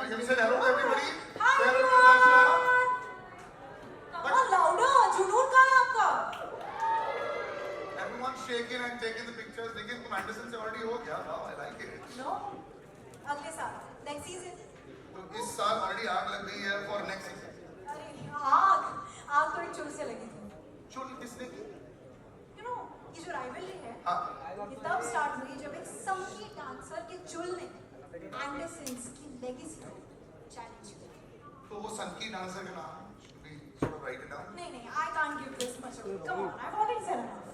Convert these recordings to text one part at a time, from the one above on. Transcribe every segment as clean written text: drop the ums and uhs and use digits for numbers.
Can you say hello to everybody? Hi Say hello to Natasha. Come on, louder. जुनून कहाँ है आपका? Everyone's shaking and taking the pictures. लेकिन तुम Anderson से already हो गया. Wow, I like it. No. अगले साल. Next season. तो इस साल already आग लग गई है for next season. अरे आग तो एक चुल से लगी थी. चुल किसने की? You know, ये जो rivalry है, हाँ. ये तब start हुई जब एक संगीत डांसर के चुल ने एंडरसन्स की लेगेसी को चैलेंज किया. तो वो संकी डांसर का नाम we sort of write it down. नहीं, I can't give this much away. Come on, I've already said enough.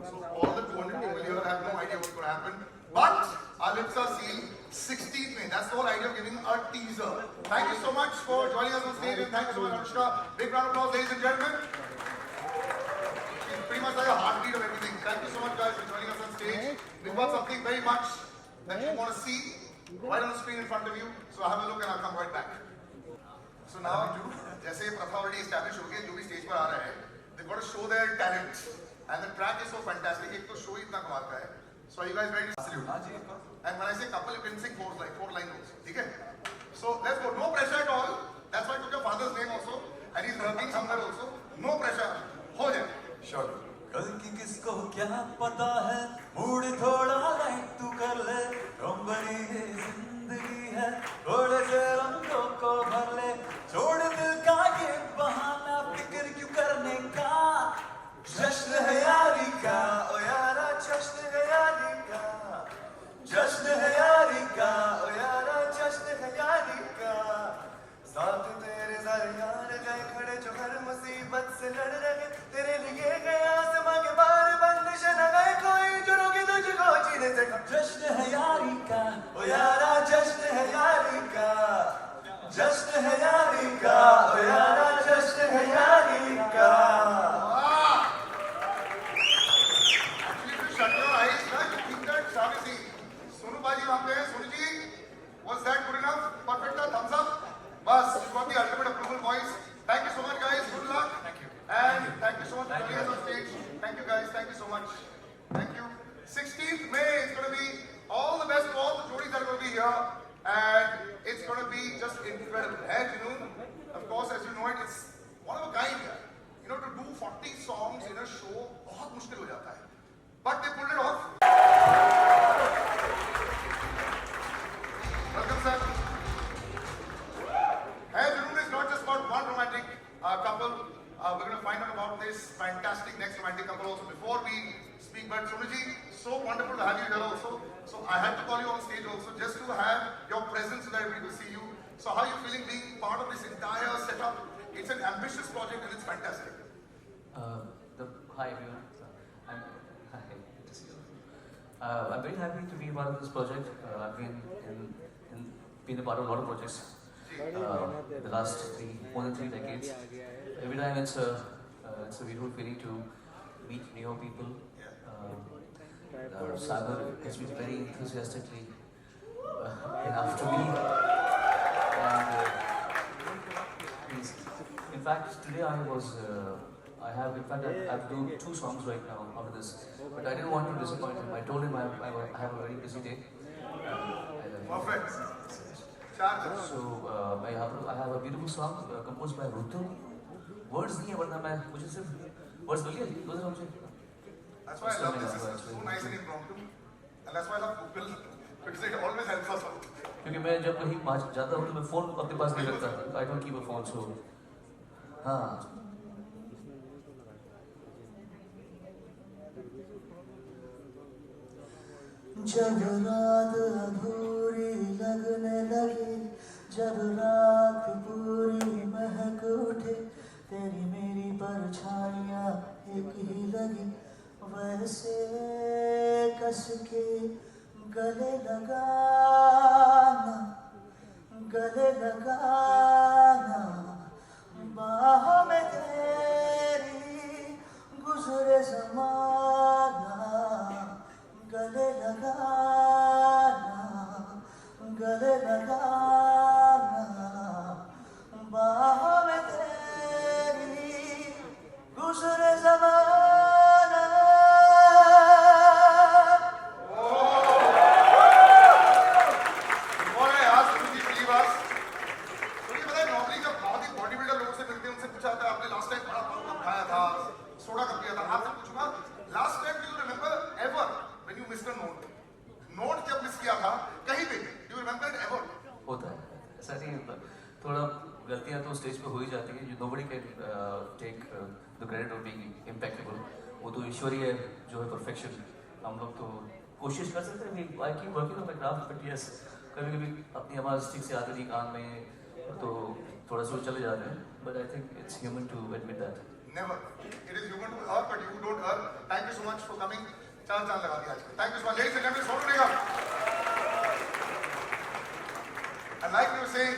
So all the 200 people here have no idea what's going to happen. But our lips are sealed 16th May. That's the whole idea of giving a teaser. Thank you so much for joining us on stage and thank you so much, Anushka. Big round of applause, ladies and gentlemen. She's pretty much like a heartbeat of everything. Thank you so much, guys, for joining us on stage. We've got something very much that you want to see right on the screen in front of you. So have a look and I'll come right back. So now, जैसे ये प्रथा already established हो गई, जो भी stage पर आ रहे हैं, they've got to show their talent. And the track is so fantastic. एक तो show ही इतना कमाल का है. So are you guys ready to salute? And when I say couple, you can sing four lines also. ठीक है? So let's go. No pressure at all. That's why I took your father's name also. And he's working somewhere also. No pressure. हो जाए. Sure. कल की किसको क्या पता है, मूड थोड़ा लाइट तू कर ले, रोंबरी ये जिंदगी है, थोड़े से रंगों को भर ले, छोड़ दिल का ये बहाना, फिक्र क्यों करने का, जश्न है यारी का, ओ यारा जश्न है यारी का, जश्न है यारी का, ओ यारा जश्न है यारी का, साथ तेरे सारे यार गए खड़े जो हर मुसीबत से लड़ रहे, तेरे लिए गए आसमां के बार बंदिश न गए कोई जो रोके तुझको जीने से, जश्न है यारी का, ओ यारा जश्न है यारी का, जश्न है यारी का, ओ यारा जश्न है यारी का. Actually, if you shut your eyes, you think that Shamisi, Sonu Baji वहाँ पे है. Sonu ji, was that good enough? Perfect था? Thumbs up? Bas, you got the ultimate approval, boys. Thank you so much, guys. Good luck. Thank you. And thank you so much for joining us on stage. Thank you, guys. Thank you so much. Thank you. 16th May is going to be all the best for all the jodis that are going to be here. And it's going to be just incredible. Hey, Junoon, of course, as you know it, it's one of a kind. You know, to do 40 songs in a show, बहुत मुश्किल हो जाता है. But they pulled it off. Welcome, sir. Hey, Junoon is not just about one romantic couple. We're going to find out about this fantastic next romantic couple also before we speak. But Sonuji, so wonderful to have you here also. So I had to call you on stage also just to have your presence so that everybody will see you. So how are you feeling being part of this entire setup? It's an ambitious project and it's fantastic. Hi everyone. Hi, good to see you. I'm very happy to be part of this project. I've been a part of a lot of projects the last more than 3 decades. Every time it's a beautiful feeling to meet new people. Sagar has been very enthusiastically enough to me. And in fact, today I have to do 2 songs right now out of this. But I didn't want to disappoint him. I told him I have a very busy day. Perfect. So I have a beautiful song composed by Rutu. Words नहीं है वरना मैं मुझे सिर्फ words बोलिए दूसरा मुझे. That's why I love this. It's so nice and impromptu. And that's why I love Google because it always helps us out. क्योंकि मैं जब कहीं जाता हूँ तो मैं फोन अपने पास नहीं रखता. I don't keep a phone so हाँ. जब रात अधूरी लगने लगी, जब रात पूरी महक उठे, तेरी मेरी परछाइयाँ एक ही लगी, वैसे कस के गले लगाना, बाहों में तेरी गुजरे ज़माना, गले लगाना, बाहों में तेरी गुजरे ज़माना. Before I ask you to leave us, मतलब थोड़ा गलतियाँ तो स्टेज पे हो ही जाती है. Nobody can take the credit of being impeccable. वो तो ईश्वरीय जो है perfection. हम लोग तो कोशिश कर सकते हैं. I keep working on my craft, but yes, कभी-कभी अपनी आवाज़ ठीक से आती नहीं कान में तो थोड़ा सा चले जाते हैं. But I think it's human to admit that. Never. It is human to err, but you don't err. Thank you so much for coming. चांद लगा दिया आज. Thank you so much, ladies and gentlemen. Sonu Nigam. And like we were saying,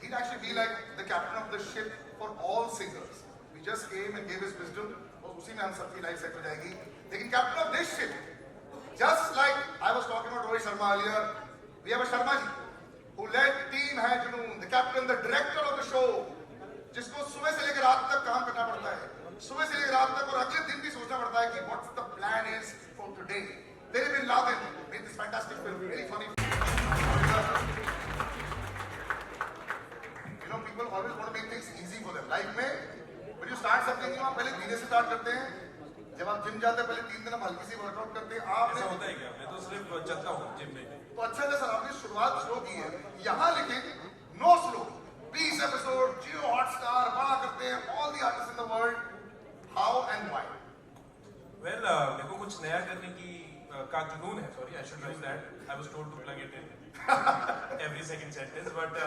he'd actually be like the captain of the ship for all singers. We just came and gave his wisdom. और उसी में हम सबकी life set हो जाएगी. लेकिन captain of this ship, just like I was talking about Rohit Sharma earlier, we have a Sharma ji who led Team Hai Junoon, the captain, the director of the show, जिसको सुबह से लेकर रात तक काम करना पड़ता है. सुबह से लेकर रात तक और अगले दिन भी सोचना पड़ता है कि what's the plan is for today. There bin Laden made this fantastic film, very funny. You know, people always want to make things easy for them. Life में when you start something new, आप पहले धीरे से start करते हैं. जब आप gym जाते हैं पहले 3 दिन हम हल्की सी वर्कआउट करते हैं. ऐसा होता है क्या? मैं तो सिर्फ चलता हूँ जिम में. तो अच्छा है सर, आपने शुरुआत स्लो की है. यहाँ लेकिन नो स्लो. 20 एपिसोड, जियो हॉटस्टार, बड़ा करते हैं. All the artists in the world. How and why? Well, मेरे को कुछ नया करने की का जुनून है. Sorry, I should use that. I was told to plug it in every second sentence. But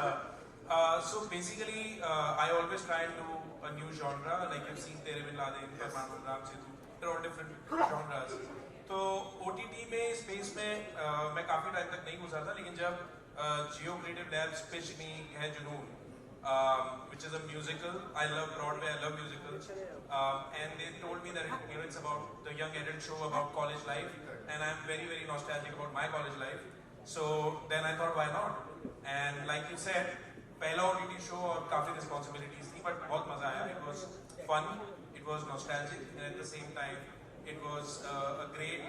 so basically, I always try and do a new genre. Like you've seen Tere Bin Laden, Parmanu, Ram Setu. They're all different genres. तो OTT में space में मैं काफी time तक नहीं घुसा था, लेकिन जब जियो क्रिएटिव लैब्स पिच मी है जुनून, which is a musical. I love Broadway. I love musicals. And they told me that it's about the young adult show about college life, and I'm very, very nostalgic about my college life. So then I thought, why not? And like you said, पहला OTT show और काफी responsibilities थी, but बहुत मजा आया. It was fun. It was nostalgic, and at the same time, it was a great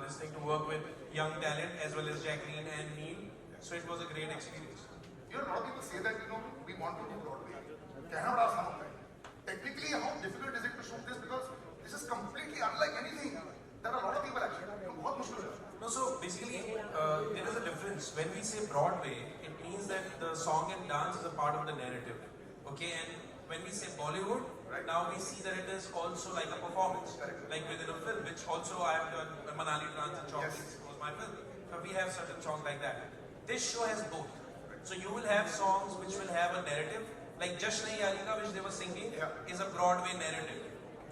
this thing to work with young talent as well as Jacqueline and Neil. So it was a great experience. You know, a lot of people say that, we want to do Broadway. कहना बड़ा आसान होता है. Technically, how difficult is it to shoot this? Because this is completely unlike anything that a lot of people actually do. बहुत मुश्किल है. No, so basically, there is a difference. When we say Broadway, it means that the song and dance is a part of the narrative. Okay, and when we say Bollywood, now we see that it is also like a performance, like within a film, which also I have done. Manali Transit Chowdhury was my film. So we have certain songs like that. This show has both. So you will have songs which will have a narrative, like Jashan Yalika, which they were singing, is a Broadway narrative.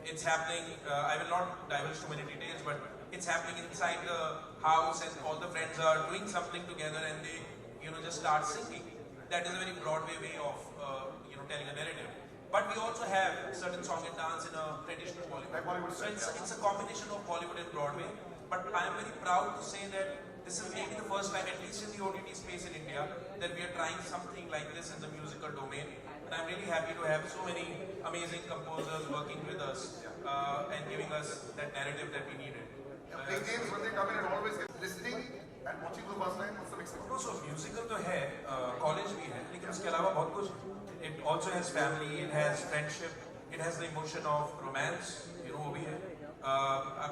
It's happening, I will not divulge too many details, but it's happening inside the house and all the friends are doing something together and they, just start singing. That is a very Broadway way of, telling a narrative. But we also have certain song and dance in a traditional Bollywood. So it's a combination of Bollywood and Broadway. But I am very proud to say that this is maybe the first time, at least in the OTT space in India, that we are trying something like this in the musical domain. And I'm really happy to have so many amazing composers working with us and giving us that narrative that we needed. Big names when they come in and always listening and watching for the first time. What's the mix? No, so musical तो है, college भी है, लेकिन उसके अलावा बहुत कुछ. It also has family, it has friendship, it has the emotion of romance, वो भी है.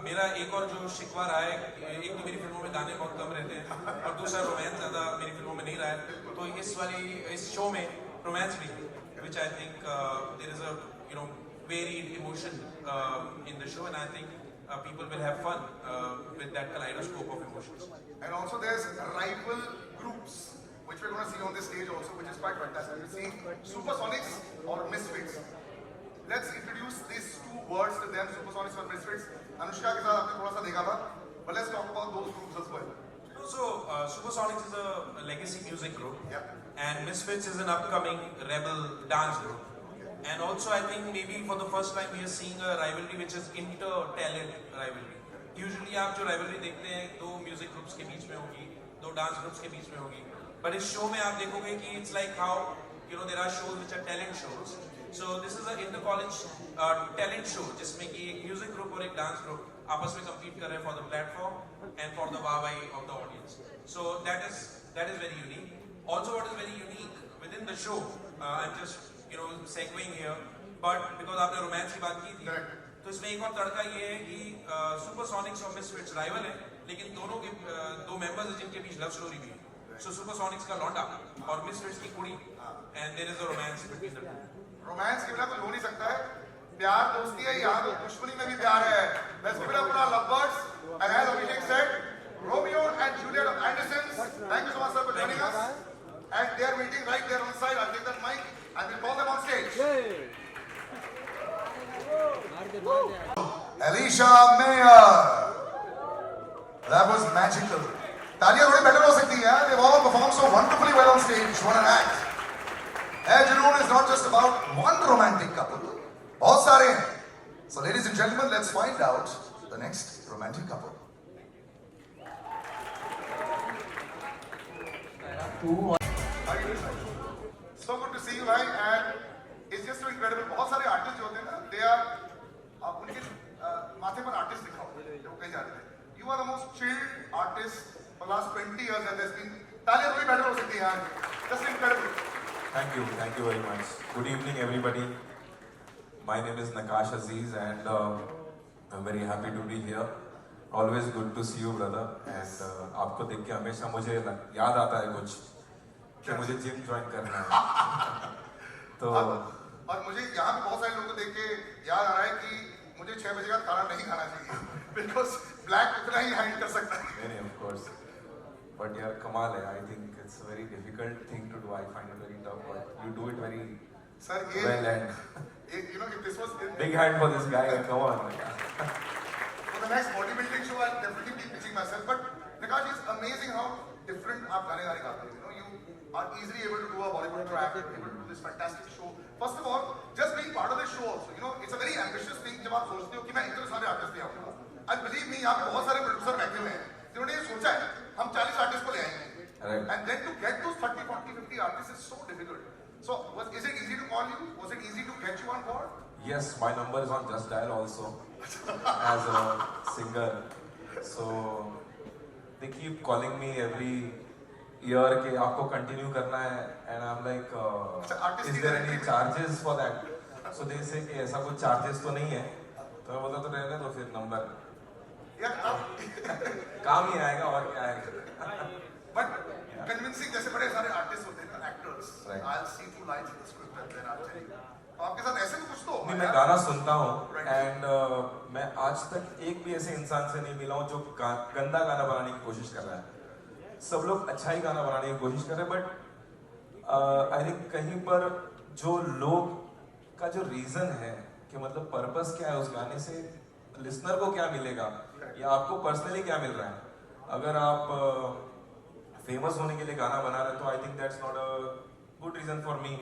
मेरा एक और जो शिकवा रहा है, एक तो मेरी फिल्मों में गाने बहुत कम रहते हैं और दूसरा रोमांस ज़्यादा मेरी फिल्मों में नहीं रहा है. तो इस शो में रोमांस भी, which I think there is a varied emotion in the show, and I think people will have fun with that kaleidoscope of emotions. And also there's rival groups which we're going to see on this stage also, which is quite fantastic. You see Supersonics or Misfits. Let's introduce these two words to them, Supersonics or Misfits. Anushka के साथ आपने थोड़ा सा देखा था, but let's talk about those groups as well. So Supersonics is a legacy music group, Yeah. and Misfits is an upcoming rebel dance group. And also I think maybe for the first time we are seeing a rivalry which is inter-talent rivalry. Usually आप जो rivalry देखते हैं दो music groups के बीच में होगी, दो dance groups के बीच में होगी. But इस show में आप देखोगे कि it's like how there are shows which are talent shows. So this is a inter-college talent show जिसमें कि एक music group और एक dance group आपस में compete कर रहे हैं for the platform and for the वाहवाही of the audience. So that is very unique. Also what is very unique within the show, I'm just segueing here, but because आपने romance की बात की थी, तो इसमें एक और तड़का ये है कि सुपरसोनिक्स और मिसफिट्स राइवल हैं, लेकिन दोनों के दो मेंबर्स हैं जिनके बीच लव स्टोरी भी है. So Supersonics का लौंडा और Misfits की कुड़ी, and there is a romance between the two. Romance के बिना कुछ हो नहीं सकता है. प्यार दोस्ती है, यहाँ तो दुश्मनी में भी प्यार है. Let's give it up for our lovebirds. And as Abhishek said, Romeo and Juliet of Andersons. Thank you so much, sir, for joining us. And they are waiting right there on the side. I'll take that mic and we'll call them on stage. Alicia Mayer. That was magical. तालियां थोड़ी better हो सकती हैं. They've all performed so wonderfully well on stage. What an act. Air Junoon is not just about one romantic couple. बहुत सारे हैं. So ladies and gentlemen, let's find out the next romantic couple. So good to see you, bhai, and it's just so incredible. बहुत सारे artists जो होते हैं ना, they are उनके माथे पर artist लिखा होता है, जो कहीं जाते हैं. You are the most chilled artist for last 20 years and there's been तालियां थोड़ी better हो सकती हैं यार. Just incredible. Thank you very much. Good evening, everybody. My name is Nakash Aziz, and I'm very happy to be here. Always good to see you, brother. And आपको देख के हमेशा मुझे याद आता है कुछ कि मुझे जिम ज्वाइन करना है. तो और मुझे यहाँ पे बहुत सारे लोगों को देख के याद आ रहा है कि मुझे 6 बजे का खाना नहीं खाना चाहिए. Because black उतना ही हैंड कर सकता है. नहीं, of course. But यार कमाल है. I think it's a very difficult thing to do. I find it very tough, but you do it very Sir, well. And you know, if this was big hand for this guy. Come on. for the next bodybuilding show, I'll definitely be pitching myself. But Nakash, it's amazing how different आप गाने गाते हो. You know, you are easily able to do a Bollywood track, able to do this fantastic show. First of all, just being part of this show also, you know, it's a very ambitious thing. जब आप सोचते हो कि मैं इतने सारे artist ले आऊँगा, and believe me, यहाँ पे बहुत सारे प्रोड्यूसर बैठे हुए हैं जिन्होंने ये सोचा है हम 40 आर्टिस्ट को ले आएंगे. Right. And then to get those 30, 40, 50 artists is so difficult. So, is it easy to call you? Was it easy to get you on board? Yes, my number is on Just Dial also as a singer. So they keep calling me every year कि आपको continue करना है, and I'm like, is there any charges for that? So they say कि ऐसा कुछ charges तो नहीं है. तो मैं बोला तो रहने दो फिर number. काम ही आएगा और क्या आएगा. But convincing जैसे बड़े सारे artists होते हैं ना, actors. Right. I'll see 2 lines in the script and then I'll tell you. तो आपके साथ ऐसे भी कुछ तो होगा नहीं, मैं यार. गाना सुनता हूँ Right. एंड मैं आज तक एक भी ऐसे इंसान से नहीं मिला हूँ जो गंदा गाना बनाने की कोशिश कर रहा है. सब लोग अच्छा ही गाना बनाने की कोशिश कर रहे हैं, बट आई थिंक कहीं पर जो लोग का जो रीजन है कि मतलब पर्पस क्या है उस गाने से, लिसनर को क्या मिलेगा या आपको पर्सनली क्या मिल रहा है. अगर आप फेमस होने के लिए गाना बना रहे हैं तो I think that's not a good reason for me.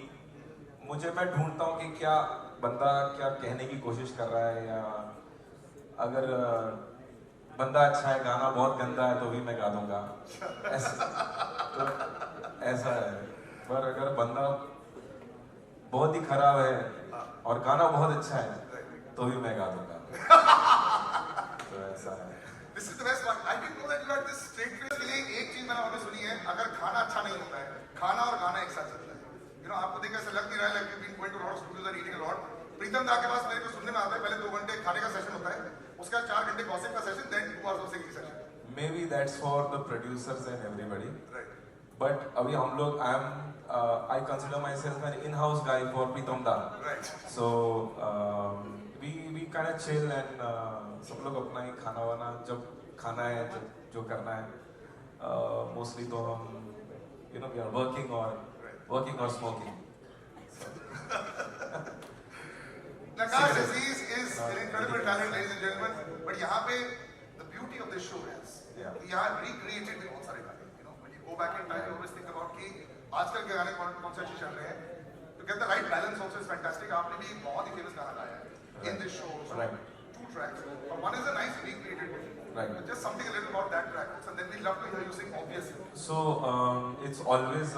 मैं ढूंढता हूँ कि क्या बंदा क्या कहने की कोशिश कर रहा है, या अगर बंदा अच्छा है गाना बहुत गंदा है तो भी मैं गा दूंगा. ऐसा है. पर अगर बंदा बहुत ही खराब है और गाना बहुत अच्छा है तो भी मैं गा दूंगा. तो ऐसा है. This is the best one. I didn't know that you had this straight face के लिए एक चीज मैंने और भी सुनी है. अगर खाना अच्छा नहीं होता है, खाना और गाना एक साथ चलता है. You know, आपको देख ऐसा लग नहीं रहा है like you've been going to a lot of studios and eating a lot. प्रीतम दा के पास मेरे को सुनने में आता है पहले 2 घंटे खाने का सेशन होता है, उसके बाद 4 घंटे गॉसिप का session, then 2 hours of singing session. Maybe that's for the producers and everybody. Right. But अभी हम लोग I consider myself an in-house guy for Pritam Da. Right. So we kind of chill and सब लोग अपना ही खाना वाना जब खाना है जो करना है, mostly तो हम you know we are working or smoking. Nakash Aziz is an incredible talent, ladies and gentlemen. But यहाँ पे the beauty of this show is Yeah. यहाँ recreated भी बहुत सारे गाने. You know, when you go back in time, you always think about कि आजकल के गाने कौन से अच्छे चल रहे हैं. To get the right balance also is fantastic. आपने भी एक बहुत ही famous गाना गाया है in this show. So, Right. 2 tracks. But one is a nice recreated one. Right. Just something a little about that track. And then we'd love to hear you sing, obviously. So it's always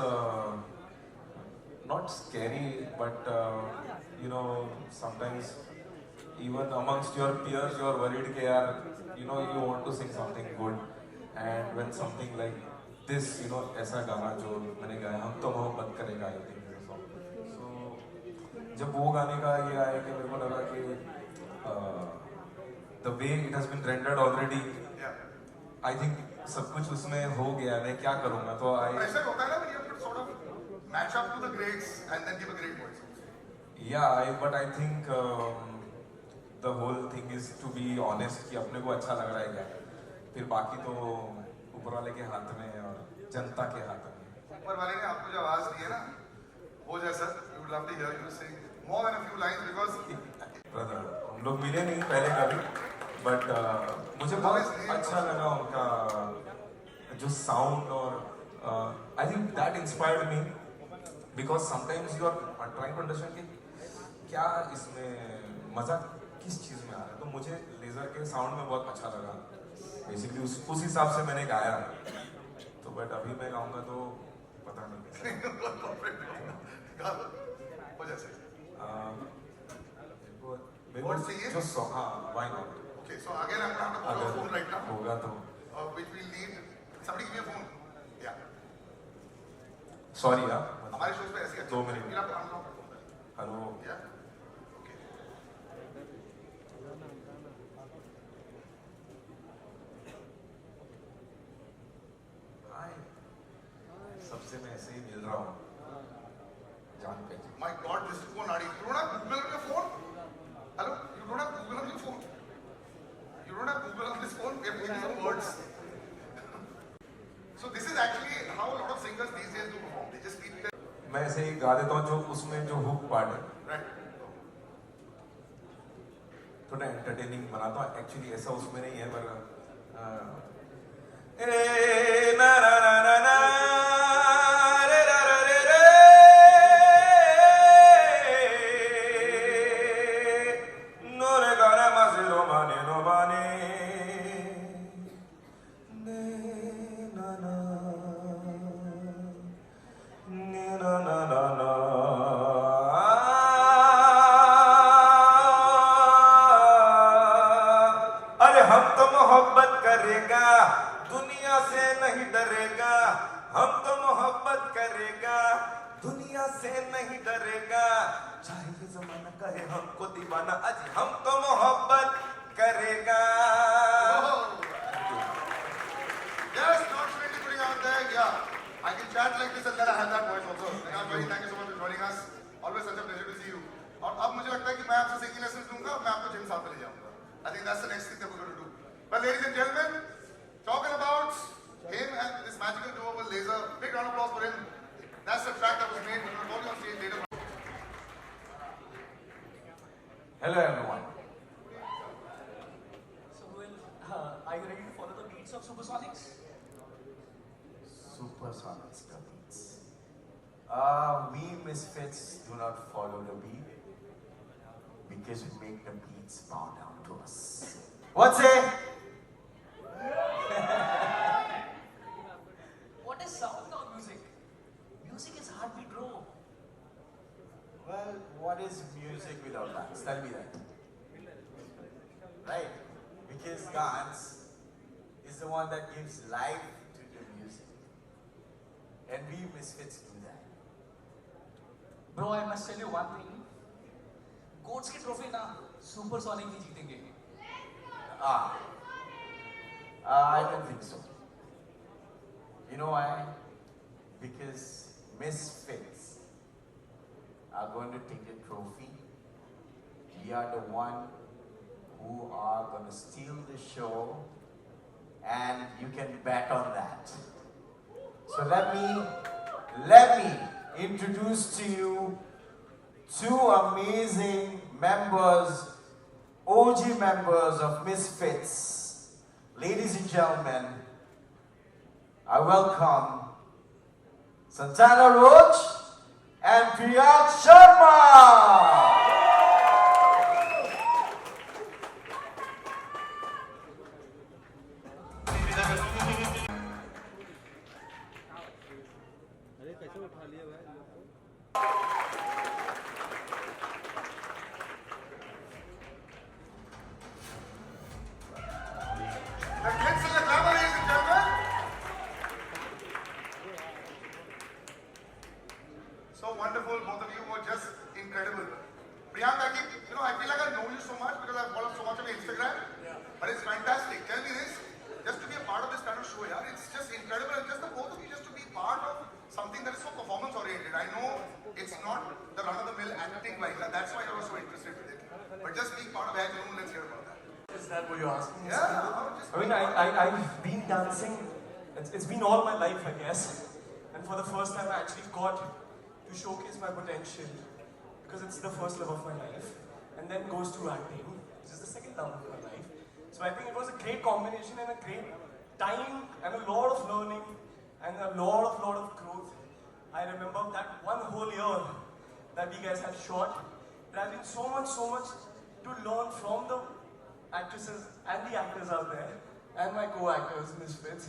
not scary, but you know sometimes even amongst your peers you are worried कि यार you know you want to sing something good, and when something like this you know ऐसा गाना जो मैंने गाया हम तो मोहब्बत करेगा I think this song. So जब वो गाने का ये आया कि मेरे को लगा कि the way it has been rendered already, Yeah. I think सब कुछ उसमें हो गया, मैं क्या करूँगा, तो आई प्रेशर होता है ना when you have to sort of match up to the grades and then give a great voice. But I think the whole thing is to be honest कि अपने को अच्छा लग रहा है क्या, फिर बाकी तो ऊपर वाले के हाथ में और जनता के हाथ में. ऊपर वाले ने आपको जो आवाज दी है ना, वो जैसा we would love to hear you sing more than a few lines because brother हम लोग मिले नहीं पहले कभी, बट मुझे बहुत अच्छा लगा उनका जो साउंड, और I think that inspired me because sometimes you are trying to understand कि क्या इसमें मजा किस चीज में आ रहा है. तो मुझे लेजर के साउंड में बहुत अच्छा लगा, बेसिकली उस हिसाब से मैंने गाया. तो बट अभी मैं गाऊंगा तो पता नहीं वो जैसे वो जो हाँ why not. okay so again I'm going to borrow a phone right now होगा तो which will need somebody give me a phone. yeah sorry यार. हमारे शोज पे ऐसी है 2 मिनट. फिर आप अनलॉक कर दो. हेलो. yeah okay हाय. सबसे मैं ऐसे ही मिल रहा हूँ जान पे. my god this is phone naadi you don't have Google on your phone. hello you don't have Google on your phone. You don't have Google on this phone. We have given some words. So this is actually how a lot of singers these days do perform. They just keep their मैं ऐसे ही गा देता हूँ जो उसमें जो hook part है right. थोड़ा एंटरटेनिंग बनाता हूँ. एक्चुअली ऐसा उसमें नहीं है, पर ए ना ना ना ना ना रे रा रा रे रे नो रे गा रे मा से रो मा ने नो मा ने ना ना ने ना ना ना ना. अरे हम तो मोहब्बत करेगा, दुनिया से नहीं डरेगा. हम तो मोहब्बत करेगा, दुनिया से नहीं डरेगा. चाहे ये जमाना कहे हमको दीवाना, आज हम तो मोहब्बत करेगा. Yes, not really putting out there. Yeah, I can chat like this and then I have that voice also. Thank you so much for joining us. Always such a pleasure to see you. और अब मुझे लगता है कि मैं आपसे singing lessons लूंगा, मैं आपको जिम साथ में ले जाऊंगा. I think that's the next thing that we're going to do. But ladies and gentlemen, talking about him and this magical duo with Laser, big round of applause for him. That's the track that was made. We're going to call you on stage later. Hello everyone. So, are you ready to follow the beats of Supersonics? Supersonics the beats. We misfits do not follow the beat because we make the beats bow down to us. What's it? What is sound or music? Music is heartbeat, bro. Well, what is music without dance? Tell me that. Right? Because dance is the one that gives life to the music. And we misfits do that. Bro, I must tell you one thing. Coach की trophy ना supersonic ही जीतेंगे. I don't think so. You know why? Because misfits are going to take the trophy. We are the one who are going to steal the show, and you can bet on that. So let me introduce to you two amazing members, OG members of Misfits. Ladies and gentlemen, I welcome Santana Roach and Priyank Sharma. The glitz and the glamour, ladies and gentlemen. So wonderful, both of you were just incredible. Priyank, I feel like I know you so much because I've followed so much of your Instagram. But it's fantastic. Tell me this, just to be a part of this kind of show, yeah, it's just incredible. And just the both of you, just to be part of something that is so performance oriented. I know it's not the run of the mill acting like that. That's why I was so interested with it. But just being part of Hai Junoon, let's hear about that. Is that what you're asking? Yeah, I was just. I mean, I've been dancing, it's been all my life, I guess. And for the first time, I actually got to showcase my potential because it's the first love of my life. And then goes to acting, which is the second love of my life. So I think it was a great combination and a great time and a lot of learning and a lot of growth. I remember that one whole year that we guys had shot. There has been so much to learn from the actresses and the actors out there and my co-actors, Misfits.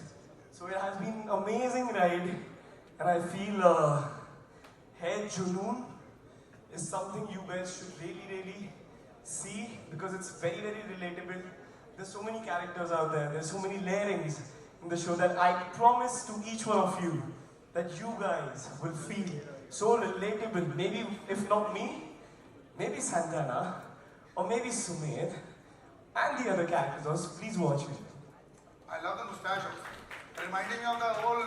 So it has been an amazing ride and I feel Hai Junoon is something you guys should really see because it's very relatable. There's so many characters out there, there's so many layerings in the show that I promise to each one of you that you guys will feel so relatable. Maybe, if not me, maybe Santana, or maybe Sumit, and the other characters. Please watch it. I love the mustache also. Reminding me of the whole,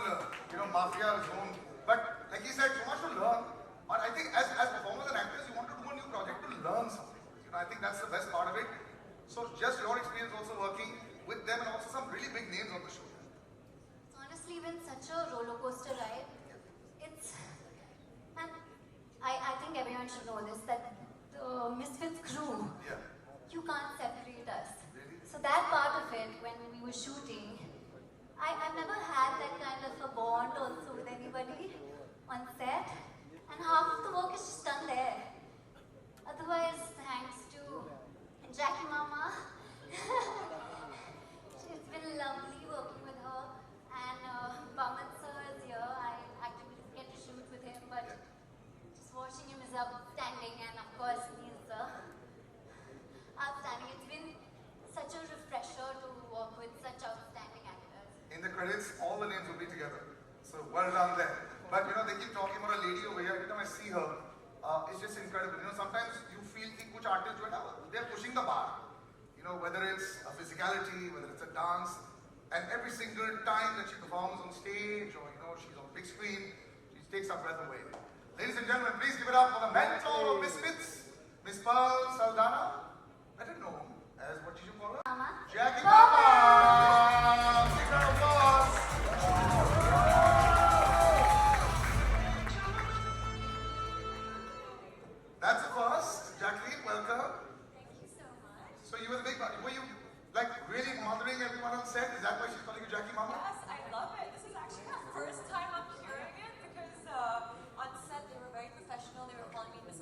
mafia zone. But like he said, so much to learn. But I think as performers and actors, you want to do a new project to learn something. I think that's the best part of it. So just your experience also working with them and also some really big names on the show. It's honestly been such a roller coaster ride. And I think everyone should know this, that the Misfits crew, Yeah. you can't separate us. Really? So that part of it, when we were shooting, I've never had that kind of a bond also with anybody on set. And half of the work is just done there. Otherwise, thanks to Jackie Mama, it's been lovely working with her. And Baman sir is here. I actually didn't get to shoot with him, but just watching him is outstanding. And of course, he's outstanding. It's been such a refresher to work with such outstanding actors. In the credits, all the names will be together. So well done there. But they keep talking about a lady over here. Every time I see her, it's just incredible. Sometimes you feel that kuch artists, they're pushing the bar. Whether it's a physicality, whether it's a dance, and every single time that she performs on stage or she's on big screen, she takes our breath away. Ladies and gentlemen, please give it up for the mentor of Misfits, Miss Pearl Saldana, better known as what did you call her? Mama. Jackie Mama! Big round of applause! That's a first. Jacqueline, welcome. Thank you so much. So you were the big buddy. Were you really mothering everyone on set? Is that why she's calling you Jackie Mama? Yes, I love it. This is actually the first time I'm hearing it because on set they were very professional. They were calling me Miss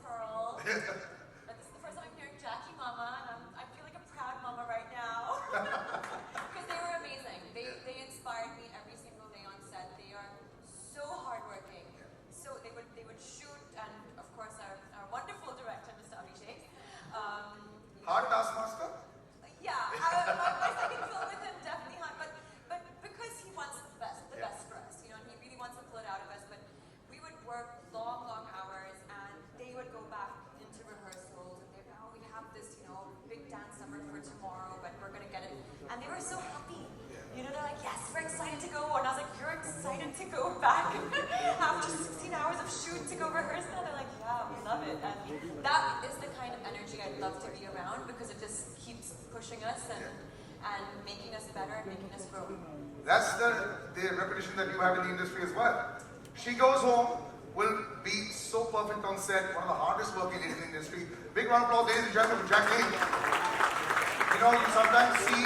Pearl. But this is the first time I'm hearing Jackie Mama, and I feel like a proud mama right now because they were amazing. They inspired me every single day on set. They are so hardworking. So they would shoot, and of course our wonderful director, Mr. Abhishek. Hard taskmaster? Yeah, my second film with him definitely hard, but because he wants the best for us, and he really wants to pull it out of us. But we would work long hours, and they would go back into rehearsals, and they'd be, we have this, big dance number for tomorrow, but we're gonna get it. And they were so happy. They're like, yes, we're excited to go. And I was like, you're excited to go back after 16 hours of shoot to go rehearse that? They're like, yeah, we love it. And that is the kind of energy I'd love to be around because it just keeps pushing us and making us better and making us grow. That's the reputation that you have in the industry as well. She Goes Home will be so perfect on set, one of the hardest working ladies in the industry. Big round of applause, ladies and gentlemen, for Jacqueline. You sometimes see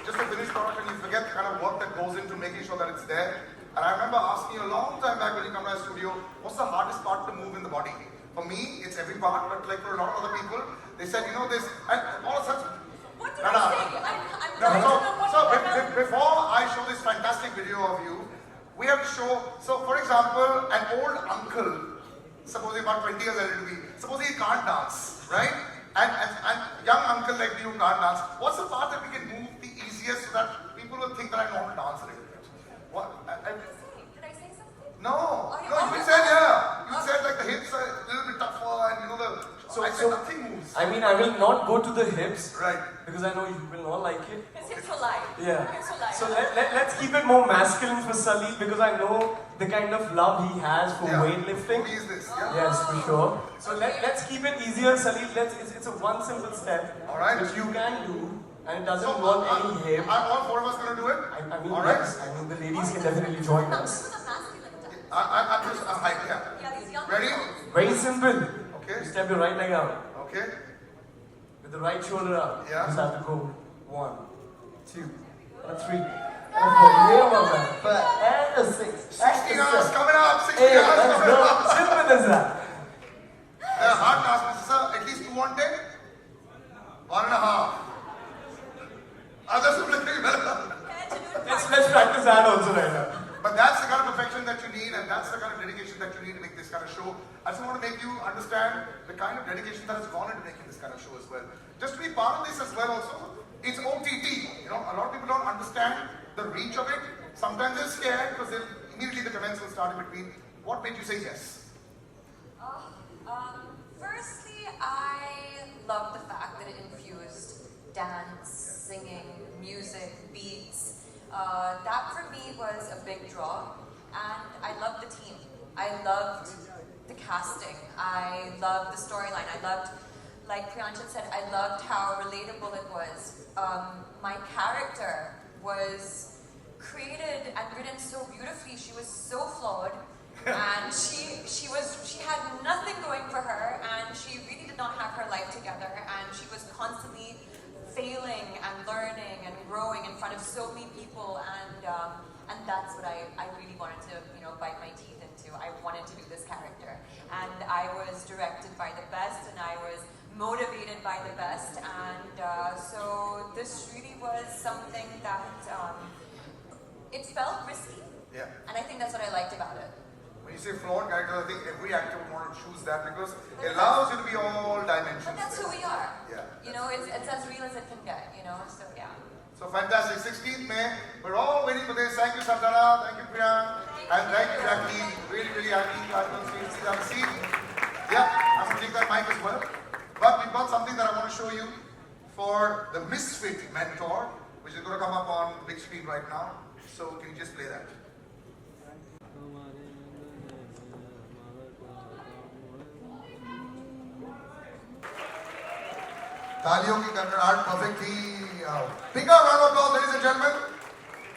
just a finished product and you forget the kind of work that goes into making sure that it's there. And I remember asking you a long time back when you come to our studio, what's the hardest part to move in the body? For me, it's every part, but for a lot of other people, they said, this, and all of such. What did I say? Before I show this fantastic video of you, we have to show, so for example, an old uncle, supposing about 20 years older to me, supposing he can't dance, right? And young uncle like you can't dance. What's the part that we can move the easiest so that people will think that I know how to dance a little bit? What? Did I say something? No, you said You said like the hips are a little bit tougher and I said nothing moves. I mean, I will not go to the hips. Right. Because I know you will not like it. His hips It's for life. Yeah. It's for life. So let's keep it more masculine for Salil because I know the kind of love he has for weightlifting. Who is this? Yeah. Yes, for sure. So let's keep it easier, Salil. It's a one simple step Alright. which you can do and it doesn't So, involve any hip. are all four of us going to do it? I mean, Alright. yes, I mean the ladies can definitely join This us. is a masculine dance. I'm hyped, yeah. Yeah, these young Ready? girls. Very simple. Okay. You step your right leg out Okay. with the right shoulder up. Yeah. You just have to go 1, 2, 3, and 4. Yeah, man. And a 6. 60 hours coming up. 60 Hey, hours let's coming go. up. Simple as that. Hard task, Mr. Sir. At least 2 on 10. 1.5. Others will look very well. Let's practice that also right now. But that's the kind of perfection that you need, and that's the kind of dedication that you need to make this kind of show. I just want to make you understand the kind of dedication that has gone into making this kind of show as well. Just to be part of this as well also, it's OTT. You know, a lot of people don't understand the reach of it. Sometimes they're scared because immediately the comments will start in between. What made you say yes? Firstly, I love the fact that it infused dance, singing, music, beats. That for me was a big draw, and I loved the team. I loved the casting. I loved the storyline. I loved, like Priyanshan said, I loved how relatable it was. My character was created and written so beautifully. She was so flawed, and she had nothing going for her, and she really did not have her life together, and she was constantly failing and learning and growing in front of so many people, and that's what I really wanted to, you know, bite my teeth into. I wanted to do this character, and I was directed by the best, and I was motivated by the best, and so this really was something that it felt risky, Yeah. and I think that's what I liked about it. When you say flawed character, I think every actor would want to choose that because it allows you to be all dimensions. But that's who we are. Yeah. You know, it's as real as it can get, you know, so yeah. So fantastic. 16th May. We're all waiting for this. Thank you, Santana. Thank you, Priya. And thank you, Jackie. Really, really happy to have you on stage. Have a seat. Yeah, I'm going to take that mic as well. But we've got something that I want to show you for the Misfit Mentor, which is going to come up on the big screen right now. So can you just play that? तालियों की गड़गड़ाहट perfect थी bigger round of applause ladies and gentleman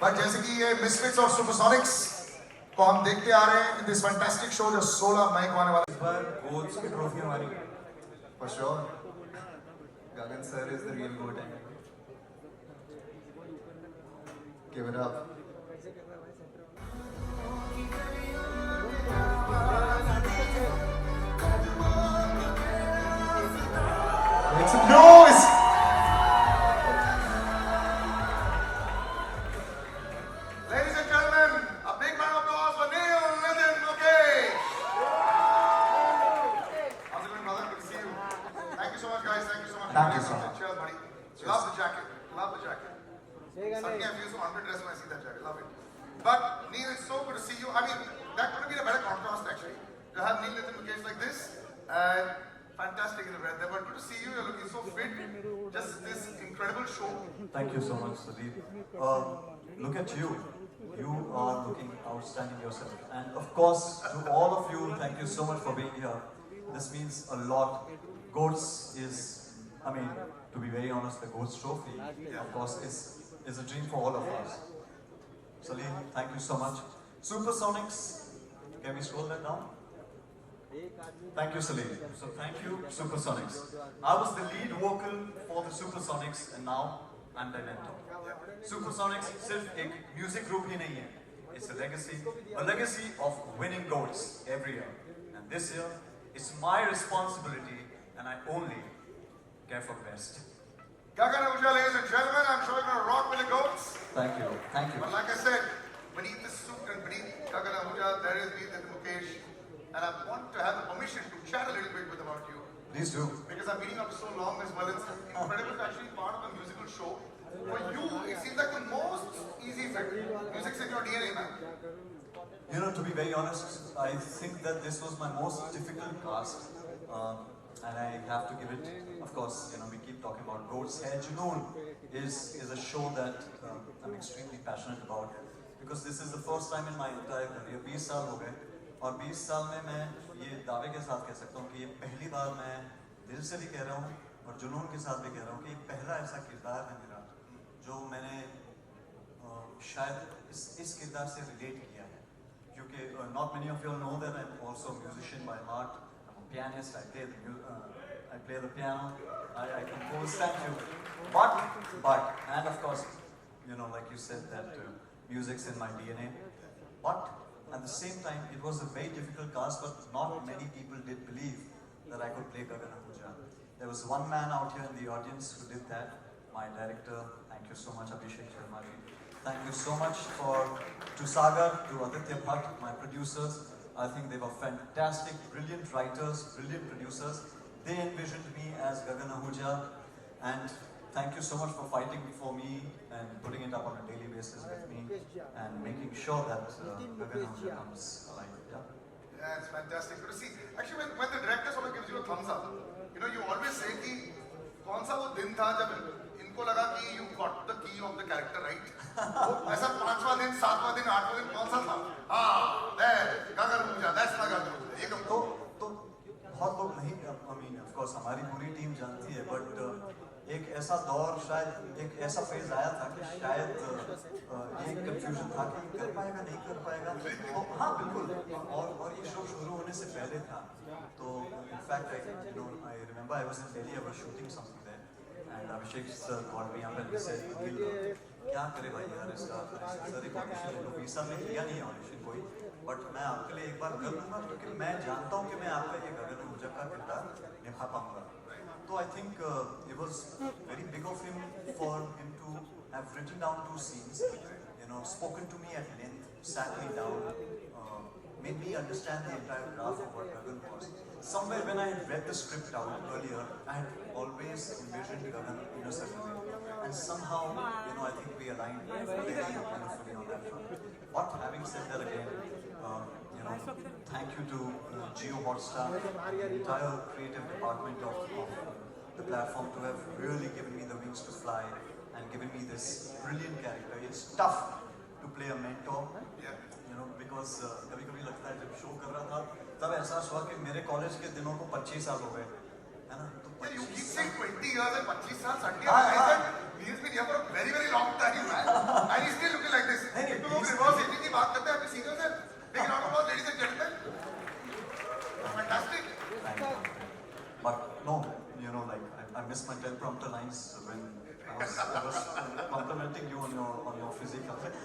but जैसे कि ये misfits और सुपरसोनिक्स को हम देखते आ रहे हैं इन दिस फैंटास्टिक शो जो 16 मई को आने वाला इस बार गोल्स की ट्रॉफी हमारी for sure Gagan sir is the real goat. Give it up Make some noise! Ladies and gentlemen, a big round of applause for Neil Nitin Mukesh. How's it going, brother? Good to see you. Thank you so much, guys. Thank you so much. Thank you so much. Cheers, buddy. Love the jacket. Love the jacket. Suddenly I feel so underdressed when I see that jacket. Love it. But Neil, it's so good to see you. I mean, that could have been a better contrast actually. To have Neil Nitin Mukesh like this and fantastic in the red there. But good to see you. You're looking so fit. Just this incredible show. Thank you so much, Sudeep. Look at you. You are looking outstanding yourself. And of course, to all of you, thank you so much for being here. This means a lot. GOATS is, I mean, to be very honest, the GOATS trophy, of course, is a dream for all of us. Salim, thank you so much. Supersonics, can we scroll that down? Thank you, Salim. So thank you, Supersonics. I was the lead vocal for the Supersonics, and now I'm the mentor. Supersonics सिर्फ एक music group ही नहीं है. It's a legacy of winning GOATS every year. And this year, it's my responsibility, and I only care for the best. Gagan Ahuja, ladies and gentlemen, I'm sure you're going to rock with the goats. Thank you. Thank you. But like I said, beneath the suit and beneath Gagan Ahuja, there is Neil Nitin Mukesh. And I want to have the permission to chat a little bit with about you. Please do. Because I've been here for so long as well. It's incredible to actually be part of a musical show. For you, it seems like the most easy fit. Music's in your DNA, man. You know, to be very honest, I think that this was my most difficult cast. and I have to give it, of course, we keep talking about Goat's Hair Junoon is a show that I'm extremely passionate about, because this is the first time in my entire career, 20 साल हो गए, और 20 साल में मैं ये दावे के साथ कह सकता हूँ कि ये पहली बार मैं दिल से भी कह रहा हूँ और जुनून के साथ भी कह रहा हूँ कि ये पहला ऐसा किरदार है मेरा जो मैंने शायद इस किरदार से रिलेट किया है, क्योंकि not many of you all know that I'm also a musician by heart. I'm a pianist. I play the piano. I compose. Thank you. But and of course, like you said that music's in my DNA. But at the same time, it was a very difficult task. But not many people did believe that I could play Gagan Ahuja. There was one man out here in the audience who did that. My director. Thank you so much, Abhishek Sharma ji. Thank you so much to Sagar, to Aditya Bhatt, my producers. I think they were fantastic, brilliant writers, brilliant producers. They envisioned me as Gagan Ahuja, and thank you so much for fighting for me and putting it up on a daily basis with me and making sure that Gagan Ahuja comes alive. Yeah, it's fantastic. Good to see. Actually, when the director sort of gives you a thumbs up, you always say कि कौन सा वो दिन था जब इनको लगा कि you got the key of the character right. ऐसा 5वां दिन, 7वां दिन, 8वां दिन कौन सा था? हाँ, गागर मुझा, that's my गागर मुझा. ये कब तो बहुत लोग नहीं, I mean, of course हमारी पूरी टीम जानती है, but एक ऐसा दौर, शायद एक ऐसा फेज आया था कि शायद ये कंफ्यूजन था कि कर पाएगा नहीं कर पाएगा, तो हाँ बिल्कुल, और ये शो शुरू होने से पहले था, तो in fact I remember I was in Delhi, I was shooting something there, and Abhishek sir called me up and he said, क्या करे भाई यार इसका, सर एक ऑडिशन ले लो, वीसा में लिया नहीं है ऑडिशन कोई, बट मैं आपके लिए एक बार कर लूँगा क्योंकि मैं जानता हूँ कि मैं आपका ये गगन अहूजा का किरदार निभा पाऊँगा. So I think it was very big of him for him to have written down 2 scenes, spoken to me at length, sat me down, made me understand the entire graph of what Gagan was. Somewhere when I had read the script out earlier, I had always envisioned Gagan in a certain way. And somehow, I think we aligned very beautifully on that front. But having said that again, thank you to Jio Hotstar, the entire creative department of the platform to have really given me the wings to fly and given me this brilliant character. It's tough to play a mentor, because कभी-कभी लगता है जब show कर रहा था तब एहसास हुआ कि मेरे कॉलेज के दिनों को 25 साल हो गए, है ना? Yeah, you keep saying 20 years and 25 साल, Sunday. I said he has been here for a very, very long time, man. And he's still looking like this. तो लोग reverse aging की बात करते हैं अपने seniors से. Big round of applause, ladies and gentlemen. Fantastic. But no, like I missed my teleprompter lines when I was complimenting you on your physique. I was like,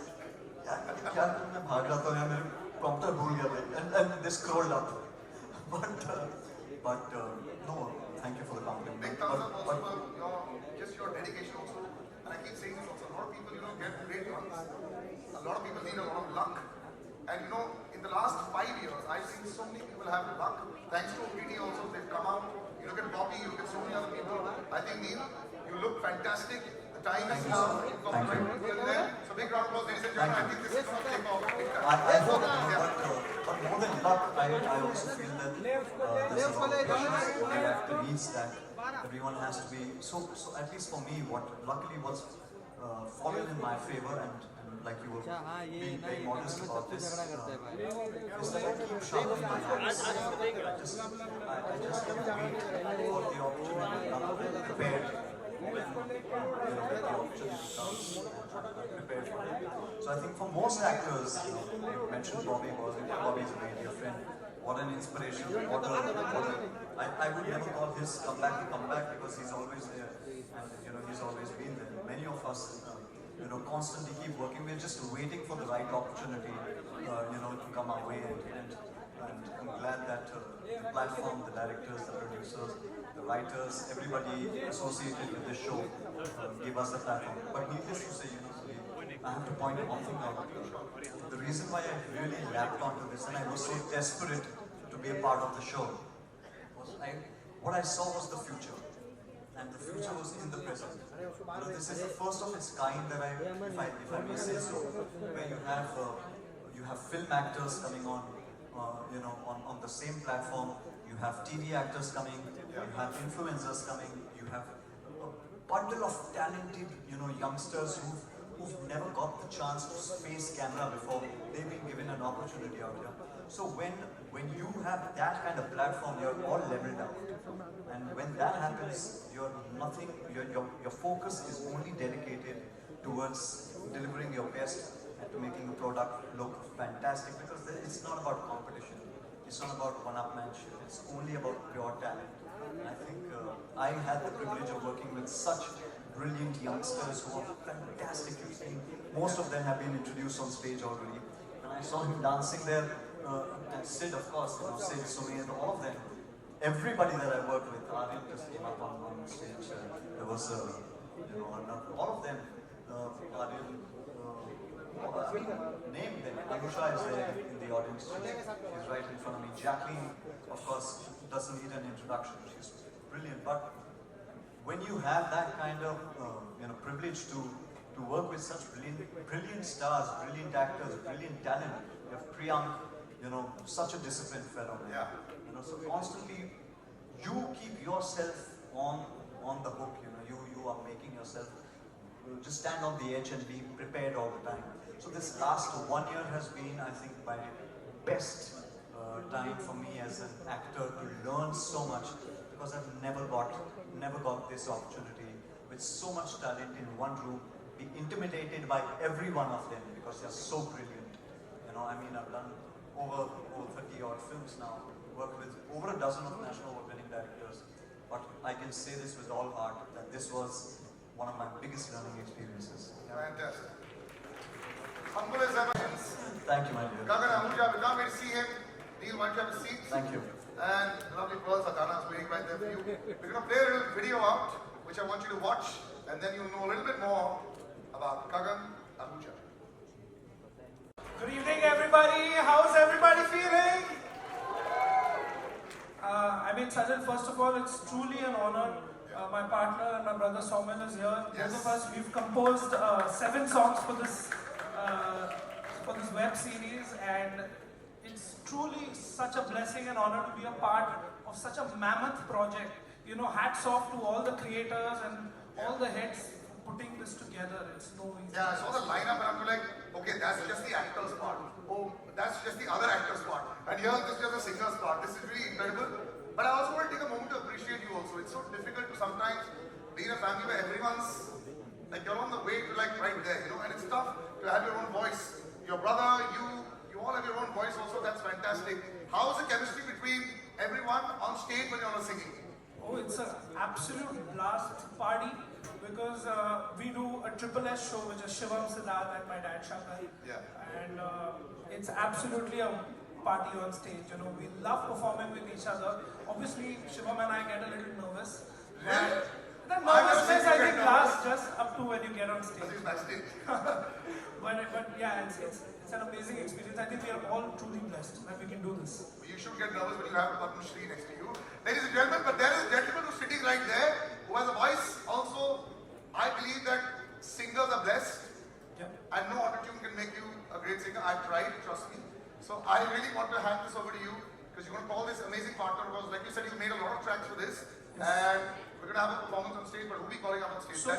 क्या मैं भाग रहा था यार, मेरे prompter भूल गया भाई, and they scrolled up. But no, thank you for the compliment. Big thumbs up also for your dedication also. And I keep saying this also, a lot of people, get great runs. A lot of people need a lot of luck. And in the last 5 years, I've seen so many people have luck. Thanks to OPT also, they've come out. You look at Bobby, you look at so many other people. I think Neil, you look fantastic. The time is now. You've got the right people there. So big round of applause, ladies and gentlemen. I think this is going to take off big time. I hope, but more than luck, I also feel that there's a lot of patience. The actor needs that. Everyone has to be, so at least for me, luckily what's fallen in my favor, and like you were being very modest about this, is that I keep sharpening my eyes. I just keep waiting for the opportunity. I'm prepared when the opportunity comes. I'm prepared for it. So I think for most actors, you mentioned Bobby. Bobby's a very dear friend. What an inspiration! I would never call his comeback because he's always there, and he's always been there. Many of us, constantly keep working. We're just waiting for the right opportunity, to come our way. And I'm glad that the platform, the directors, the producers, the writers, everybody associated with this show gave us the platform. But needless to say, I have to point one thing out. The reason why I really lapped onto this and I was so desperate to be a part of the show was what I saw was the future. And the future was in the present. This is the first of its kind that if I may say so, where you have film actors coming on, on the same platform. You have TV actors coming, you have influencers coming, you have a bundle of talented, youngsters who've never got the chance to face camera before. They've been given an opportunity out here. So when you have that kind of platform, you're all leveled out. And when that happens, your focus is only dedicated towards delivering your best and to making the product look fantastic, because it's not about competition. It's not about one-upmanship. It's only about pure talent. And I think I had the privilege of working with such brilliant youngsters who are fantastic. You've seen most of them have been introduced on stage already. And I saw him dancing there, and Sid, of course, Sid, Sumit, all of them. Everybody that I worked with, Aryan just came up on stage. There was, all of them, Aryan, name them. Anusha is there in the audience. She's right in front of me. Jacqueline, of course, doesn't need an introduction. She's brilliant. But when you have that kind of privilege to work with such brilliant stars, brilliant actors, brilliant talent, you have Priyank, such a disciplined fellow. Yeah. So constantly, you keep yourself on the hook. You are making yourself just stand on the edge and be prepared all the time. So this last 1 year has been, I think, my best time for me as an actor to learn so much, because I've never got this opportunity with so much talent in one room, be intimidated by every one of them because they're so brilliant. I've done over 30 odd films now, worked with over a dozen of national award-winning directors, but I can say this with all heart that this was one of my biggest learning experiences. Fantastic. Humble as ever. Thank you, my dear. Gagan Ahuja, we can't wait to see him. Neil, why don't you have a seat? Thank you. And lovely pearl Satana is waiting right there for you. We're going to play a little video out, which I want you to watch, and then you'll know a little bit more about Gagan Ahuja. Good evening, everybody. How's everybody feeling? Sajid, first of all, it's truly an honor. My partner and my brother Soumil is here. Yes. Both of us, we've composed 7 songs for this web series, and it's truly such a blessing and honor to be a part of such a mammoth project. Hats off to all the creators and all the heads for putting this together. It's no easy. Yeah, I saw the lineup and I'm like, okay, that's just the actor's part. Oh, that's just the other actor's part. And here, this is just the singer's part. This is really incredible. But I also want to take a moment to appreciate you also. It's so difficult to sometimes be in a family where everyone's, you're on the way to right there, and it's tough to have your own voice. Your brother, you all have your own voice also. That's fantastic. How is the chemistry between everyone on stage when you're all singing? Oh, it's an absolute blast party because we do a Triple S show, which is Shivam, Siddharth, and my dad Shankar. Yeah. And it's absolutely a party on stage. We love performing with each other. Obviously, Shivam and I get a little nervous. Really? The nervousness, I think, lasts just up to when you get on stage. Backstage. But yeah, it's an amazing experience. I think we are all truly blessed that we can do this. You should get nervous when you have Padma Shri next to you. Ladies and gentlemen, but there is a gentleman who's sitting right there who has a voice. Also, I believe that singers are blessed. Yeah. And no autotune can make you a great singer. I've tried, trust me. So I really want to hand this over to you because you're going to call this amazing partner because, like you said, you made a lot of tracks for this. And we're going to have a performance on stage, but who'll be calling up on stage? So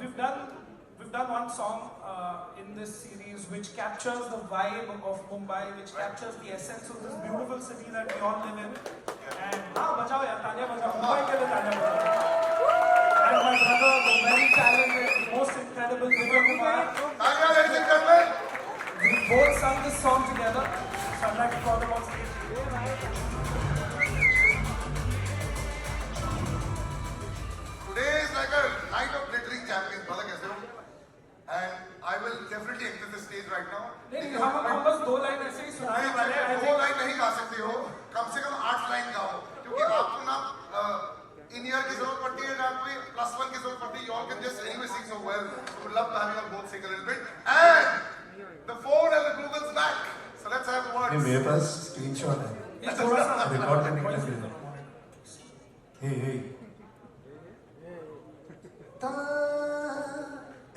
we've done one song in this series which captures the vibe of Mumbai, which captures the essence of this beautiful city that we all live in. And bajao ya, Tanya bajao, Mumbai ke liye Tanya bajao. And my brother, the very talented, most incredible Divya Kumar. Tanya, ladies and gentlemen. We both sung this song together. So I'd like to call them on stage. Today is like a night of glittering champions, brother. And I will definitely exit the stage right now. नहीं हम बस 2 line ऐसे ही सुनाने वाले हैं. 2 line नहीं गा सकते हो, कम से कम 8 लाइन गाओ, क्योंकि आपको ना in-ear की जरूरत पड़ती है, ना कोई +1 की जरूरत पड़ती है. You all can just anyway sing so well. We would love to have you all both sing a little bit. And the phone and the Google's back. So let's have words. मेरे पास screenshot है. Record करने के लिए. Hey.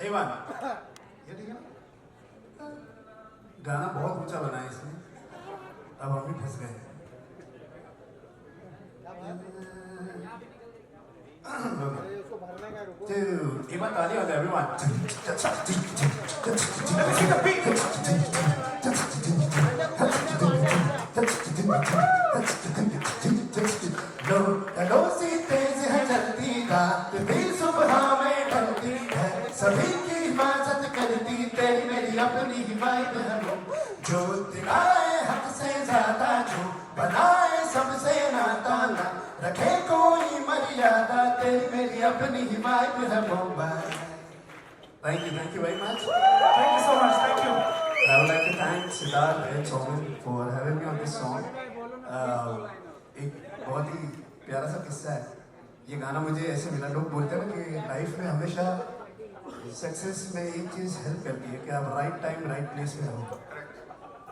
Evan, ये ठीक है ना? गाना बहुत ऊंचा बना है इसने. अब हम भी फंस गए. Dude, एक बार ताली हो जाए everyone. Let me see the beat. लो सी तेज है चलती रात भी सुबह में ढलती है सभी की हिफाजत करती तेरी मेरी अपनी हिफाजत है वो जो दिखाए हद से ज्यादा जो बनाए सबसे नाता ना रखे कोई मर्यादा तेरी मेरी अपनी हिफाजत है Mumbai. Thank you very much. Thank you so much. Thank you. I would like to thank Siddharth and Soman for having me on this song. एक बहुत ही प्यारा सा किस्सा है. ये गाना मुझे ऐसे मिला. लोग बोलते हैं ना कि लाइफ में हमेशा सक्सेस में एक चीज़ हेल्प करती है कि आप राइट टाइम राइट प्लेस में रहो.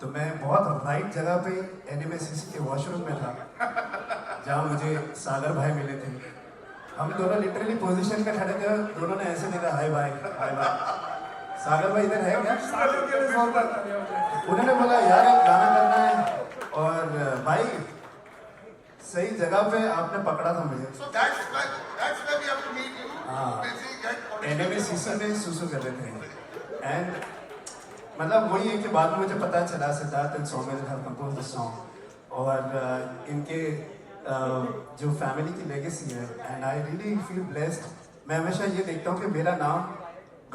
तो मैं बहुत राइट जगह पे NMSCC के वॉशरूम में था जहाँ मुझे सागर भाई मिले थे. हम दोनों लिटरली पोजीशन पे खड़े थे. दोनों ने ऐसे देखा हाय भाई हाय भाई. सागर भाई इधर है क्या? उन्होंने बोला यार एक गाना करना है और भाई सही जगह पे आपने पकड़ा था मुझे. So that's why we have to meet you. Basically get audition. NMSCC में सुसु कर रहे थे एंड मतलब वही है कि बाद में मुझे पता चला Siddharth and Somen have composed this song और इनके जो फैमिली की लेगेसी है and I really feel blessed. मैं हमेशा ये देखता हूँ कि मेरा नाम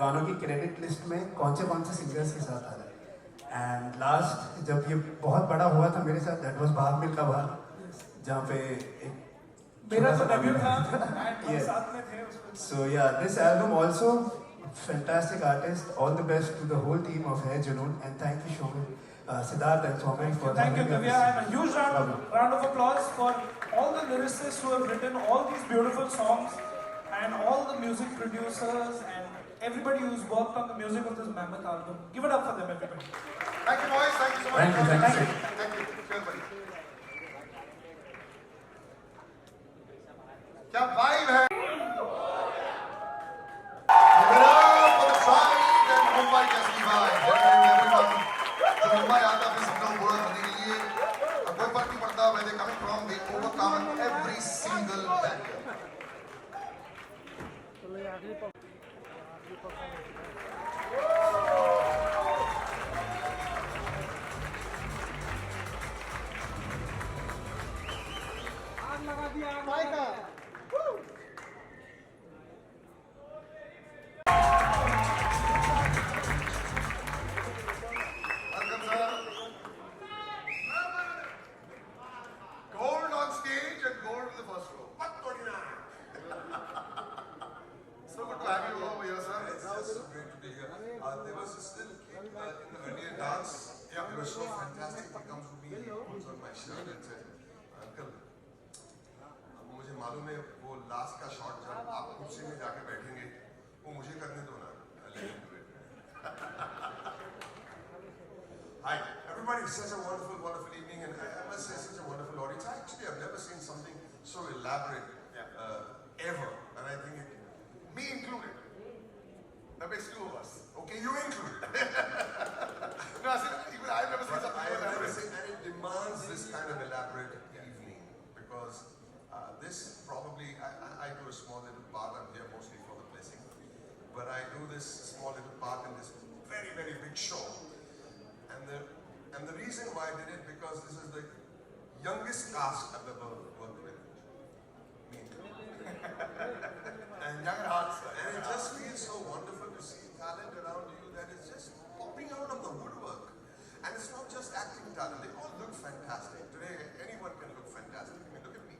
गानों की क्रेडिट लिस्ट में कौन से सिंगर्स के साथ आ रहा है. एंड लास्ट जब ये बहुत बड़ा हुआ था मेरे साथ दैट वाज भाग मिल्खा भाग जहाँ पे एक मेरा तो डेब्यू था हम साथ में थे उसमें. So yeah, this album also fantastic artist. All the best to the whole team of Hai Junoon and thank you Shoman, Siddharth and Soman for Thank you, having me on Divya, this. and a huge round of applause for all the lyricists who have written all these beautiful songs and all the music producers and everybody who's worked on the music of this mammoth album. Give it up for them, everybody. Thank you boys. Thank you so much. Thank you. Thank you. Cheers buddy. क्या vibe है? Give it up for the side and Mumbai कैसी vibe? Everyone. जो मुंबई आता है सब लोग बुरा करने के लिए अब कोई फर्क नहीं पड़ता where they coming from. They overcome every single barrier. Welcome, sir. Gold on stage and gold in the first row. What 29? So good to have you over here, sir. It's just so great to be here. There was this little kid in the earlier dance. Yeah, it was so fantastic. He comes to me, he pulls on my shirt and said, "Uncle, मुझे मालूम है वो last का shot जब आप कुर्सी में जाके बैठेंगे, वो मुझे करने दो ना." Let him do it. Hi, everybody. It's such a wonderful, wonderful evening, and I must say, such a wonderful audience. Actually, I've never seen something so elaborate ever, and I think it. Me included. That makes two of us. Okay, you included. No, I said, even I've never seen something I like have never that. seen, and it demands this kind of elaborate evening because this probably I do a small little part. I'm here mostly for the blessing, but I do this small little part in this very, very big show. And the reason why I did it because this is the youngest cast I've ever worked with. Me and Young hearts. and it just feels so wonderful to see talent around you that is just popping out of the woodwork. And it's not just acting talent, they all look fantastic. Today, anyone can look fantastic. I mean, look at me.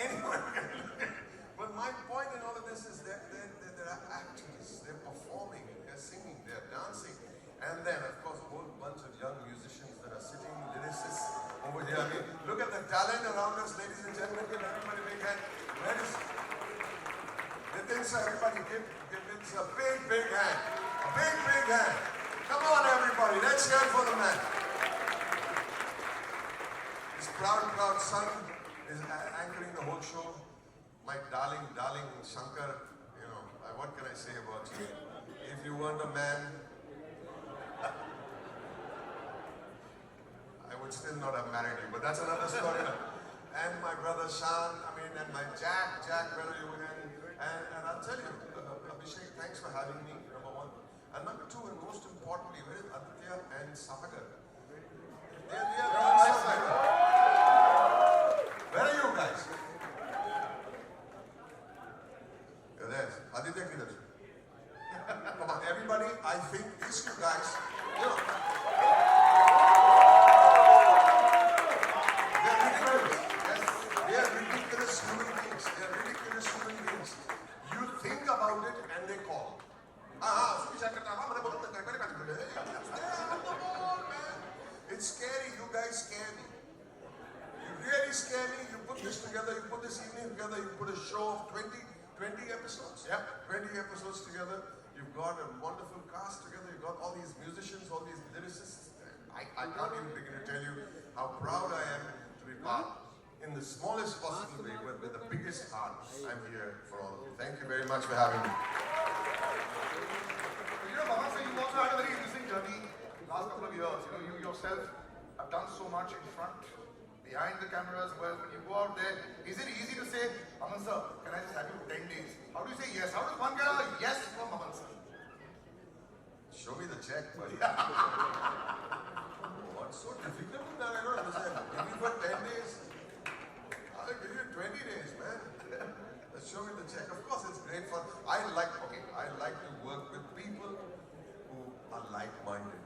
Anyone can look at But my point in all of this is that they're actors, they're performing, they're singing, they're dancing. And then, of course, a whole bunch of young musicians that are sitting, lyricists over here. I mean, look at the talent around us, ladies and gentlemen. Give everybody a big hand. Where is Nitin, sir? Everybody give it a big, big hand. A big, big hand. Come on, everybody. Let's hear it for the man. His proud son is anchoring the whole show. My darling Shankar, you know, what can I say about you? If you weren't a man, I would still not have married you, but that's another story. and my brother Shan, and my Jack, where are you? And I'll tell you, Abhishek, thanks for having me, number one. And number two, and most importantly, where is Aditya and Sagar? They are on Sagar. Where are you guys? You're there. Aditya Kidas. Come on, everybody, I think these two guys, you know, they're ridiculous. Yes, they are ridiculous human beings. They are ridiculous human beings. You think about it and they call. It's scary. You guys scare me. You really scare me. You put this together, you put this evening together, you put a show of 20 episodes. Yeah, 20 episodes together. You've got a wonderful cast together. You've got all these musicians, all these lyricists. I can't even begin to tell you how proud I am to be part in the smallest possible way, but with the biggest heart. I'm here for all of you. Thank you very much for having me. You know, Baba, so you've also had a very interesting journey last couple of years. You know, you yourself have done so much in front, behind the camera as well. When you go out there, is it easy to say, Aman sir, can I just have you for 10 days? How do you say yes? How does one get a yes from Aman sir? Show me the check, buddy. What's so difficult with that? I don't understand. Give me for 10 days. I'll give you 20 days, man. Show me the check. Of course, it's great fun. I like to work with people who are like-minded,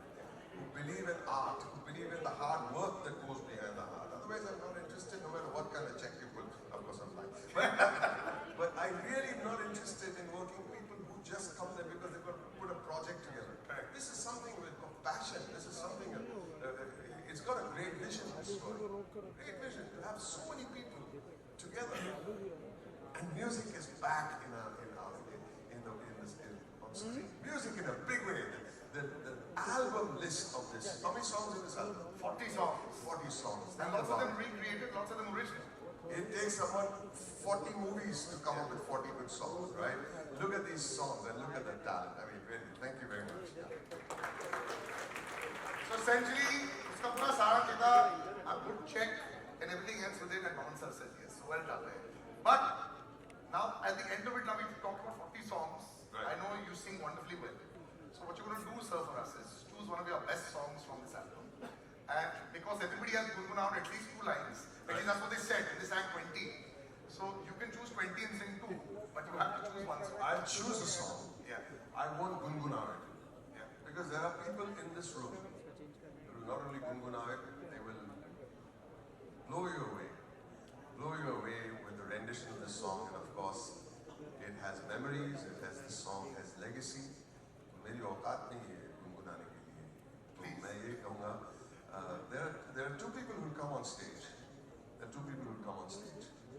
who believe in art, who believe in the hard work that goes behind the art. Otherwise, I'm not interested no matter what kind of check you put. Of course, I'm fine. But I really am not interested in working with people who just come there because they've got to put a project together. This is something with passion. This is something, it's got a great vision, this story. Great vision to have so many people together. And music is back on screen. Music in a big way. The album list of this. How many songs in this album? 40 songs. 40 songs. And lots of them recreated, lots of them original. It takes someone 40 movies to come up with 40 good songs, right? Look at these songs and look at the talent. I mean, really, thank you very much. So essentially, uska pura sara kita, a good check and everything else within, and Maman sir says yes. So well done there. But now, at the end of it, now we've talked about 40 songs. Right. I know you sing wonderfully well. So what you're going to do, sir, for us is choose one of your best songs from this album. And because everybody has gunguned at least 2 lines, at least that's what they said, and they sang 20. So you can choose 20 and sing 2, but you have to choose one song. I'll choose a song. Yeah. I won't gungunao it. Yeah. Because there are people in this room who will not only gungunao it, they will blow you away. Blow you away with the rendition of this song, and of course, it has memories, this song has legacy. मेरी औकात नहीं है गुनगुनाने के लिए. तो मैं ये कहूँगा, there are 2 people who will come on stage.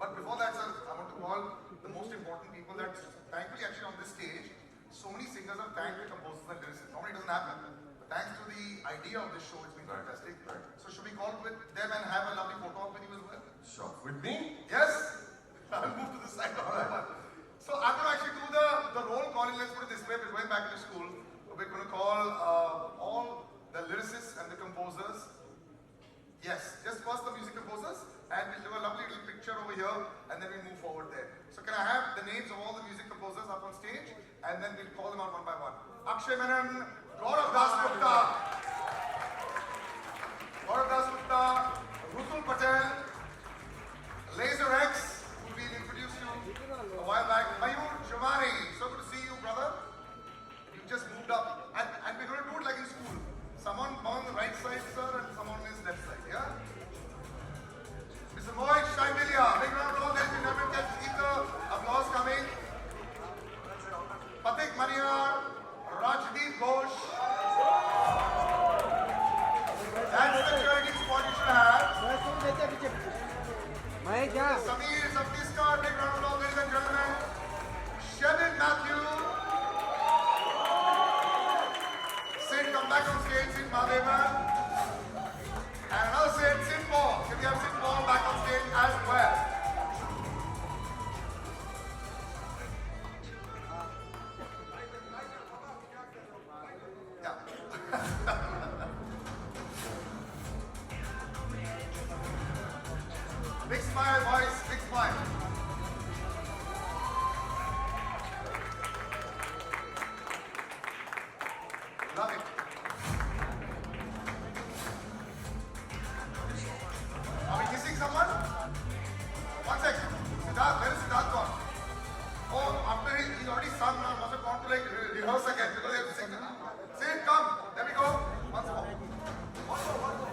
But before that, sir, I want to call the most important people that thankfully actually on this stage, so many singers have thanked the composers and lyricists. Normally it doesn't happen. But thanks to the idea of this show, it's been fantastic. Right. So should we call with them and have a lovely photo op with you as well? Sure. With me? Yes. I'll move to the side of the one. So I'm going to actually do the roll calling. Let's put it this way. We're going back to school. We're going to call all the lyricists and the composers. Yes, just first the music composers, and we'll do a lovely little picture over here, and then we'll move forward there. So can I have the names of all the music composers up on stage, and then we'll call them out one by one. Akshay Menon, Gaurav Dasgupta, Rutul Patel, Laser X, who we introduced you a while back, Mayur Jamani. So good to see you, brother. You just moved up, and we're going to do it like in school. Someone on the right side, sir, and someone on his left side, yeah? Mr. Mohit Shaibilia, big round of applause, ladies and gentlemen, can keep the applause coming. Patik Maniar, Rajdeep Ghosh. That's the cheering squad you should have. Sameer Sabdiskar, big round of applause, ladies and gentlemen. Shevin Matthew. Sid, come back on stage, Sid Mahadevan. And another Sid Paul. Can we have Sid Paul back on stage as well? Yeah. Big smile, boys. Big smile. Love it. Are we kissing someone? One second. Siddharth, where is Siddharth gone? Oh, after he's already sung now, must have gone to like rehearse again because they have to sing. Sid, come. There we go. Once more. One more.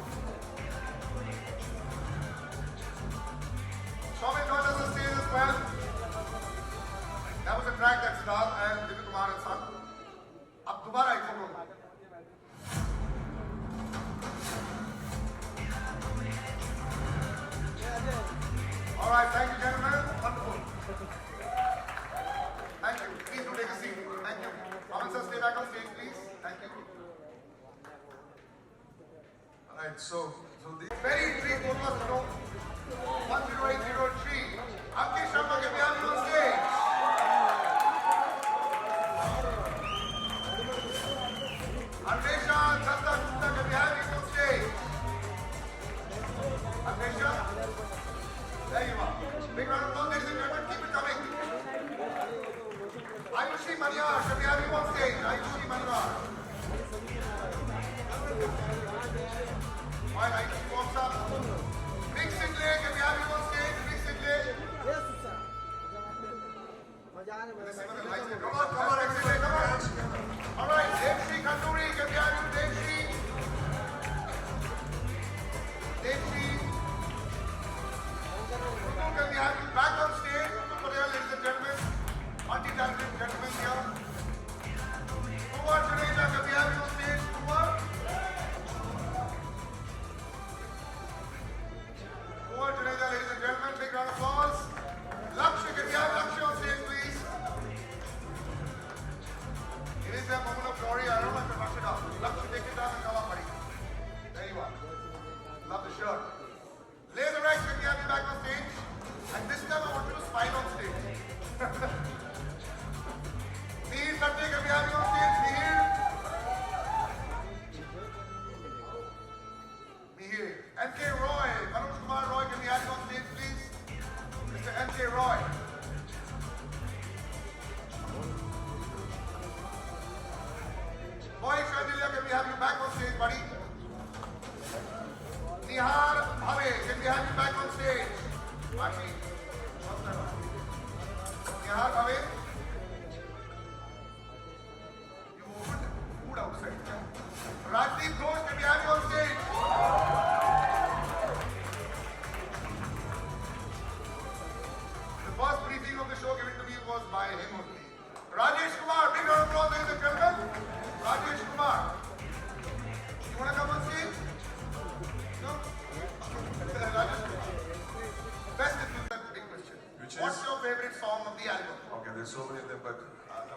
Shobit joined us on stage as well. That was a track that Siddharth and Divya Kumar had sung. अब दोबारा एक photo. All right, thank you, gentlemen. Wonderful. Thank you. Please do take a seat. Thank you. Aman sir, stay back on stage, please. Thank you. All right, so the Very intrigued, both of us know. 10803. Ankesh Sharma, can we have you on stage? Andresha Chanda Gupta, can we have you on stage? Andresha? There you are. Big round of applause, ladies and gentlemen. Keep it coming. Ayushi Maniar, can we have you on stage? Ayushi Maniar. While Ayushi walks up. Big Sidley, can we have you on stage? Big Sidley. Yes, sir. Come on, Big Sidley, come on. All right, Devshri Khanduri, can we have you, Devshri? Devshri. Can we have you back on stage? Ladies and gentlemen, multi-talented gentlemen here. Kumar Juneja, can we have you on stage? Kumar? Kumar Juneja, ladies and gentlemen, big round of applause. Lakshya, can we have Lakshya on stage, please? It is their moment of glory. I don't know if I rush it up. Lakshya, take it down and come up, buddy. There you are. Love the shirt. Laser X, can we have you back on stage? And this time I want you to smile on stage. Mihir Satte, can we have you on stage? Mihir. M.K. Roy, Manoj Kumar Roy, can we have you on stage, please? Mr. M.K. Roy. Mohit Shandilia, can we have you back on stage, buddy? Nihar Bhave, can we have you back on stage? Actually, Nihar Bhave. You opened food outside. Rajdeep Ghosh, can we have you on stage? The first briefing of the show given to me was by him only. Rajesh Kumar, big round of applause, ladies and gentlemen. Rajesh Kumar. You want to come on stage? No? Rajesh Kumar. Best if you said big question. What's your favorite song of the album? Okay, there's so many of them, but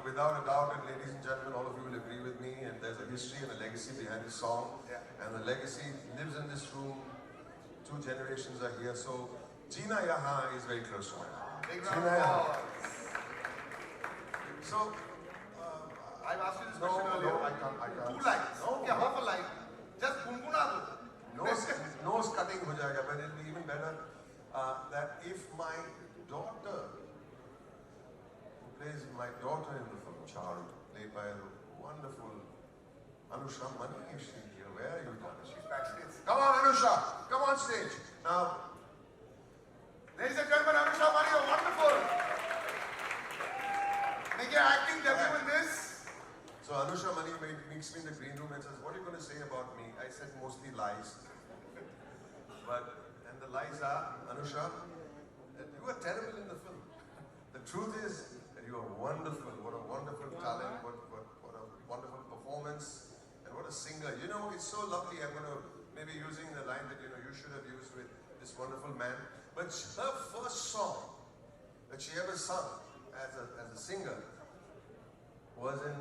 without a doubt, and ladies and gentlemen, all of you will agree with me, and there's a history and a legacy behind this song, and the legacy lives in this room. 2 generations are here, so Jeena Yahan is very close to my heart. Big round Jeena of Yahan. applause. So, I've asked you this question earlier. I can't. 2 lines. Okay, half a line. Just gungguna do. Nose cutting ho jayega, but it'll be even better that if my daughter, who plays my daughter in the film, Charu, played by the wonderful Anusha Mani, is she here? Where are you, daughter? She's backstage. Come on, Anusha, come on stage. Now, Ladies and gentlemen, Anusha Mani, you're wonderful. Make your acting debut in this. so Anusha Mani meets me in the green room and says, "What are you going to say about me?" I said, "Mostly lies." And the lies are, Anusha, that you are terrible in the film. The truth is that you are wonderful. What a wonderful talent. What a wonderful performance. And what a singer. You know, it's so lovely. I'm going to maybe using the line that you should have used with this wonderful man. But her first song that she ever sung as a singer was in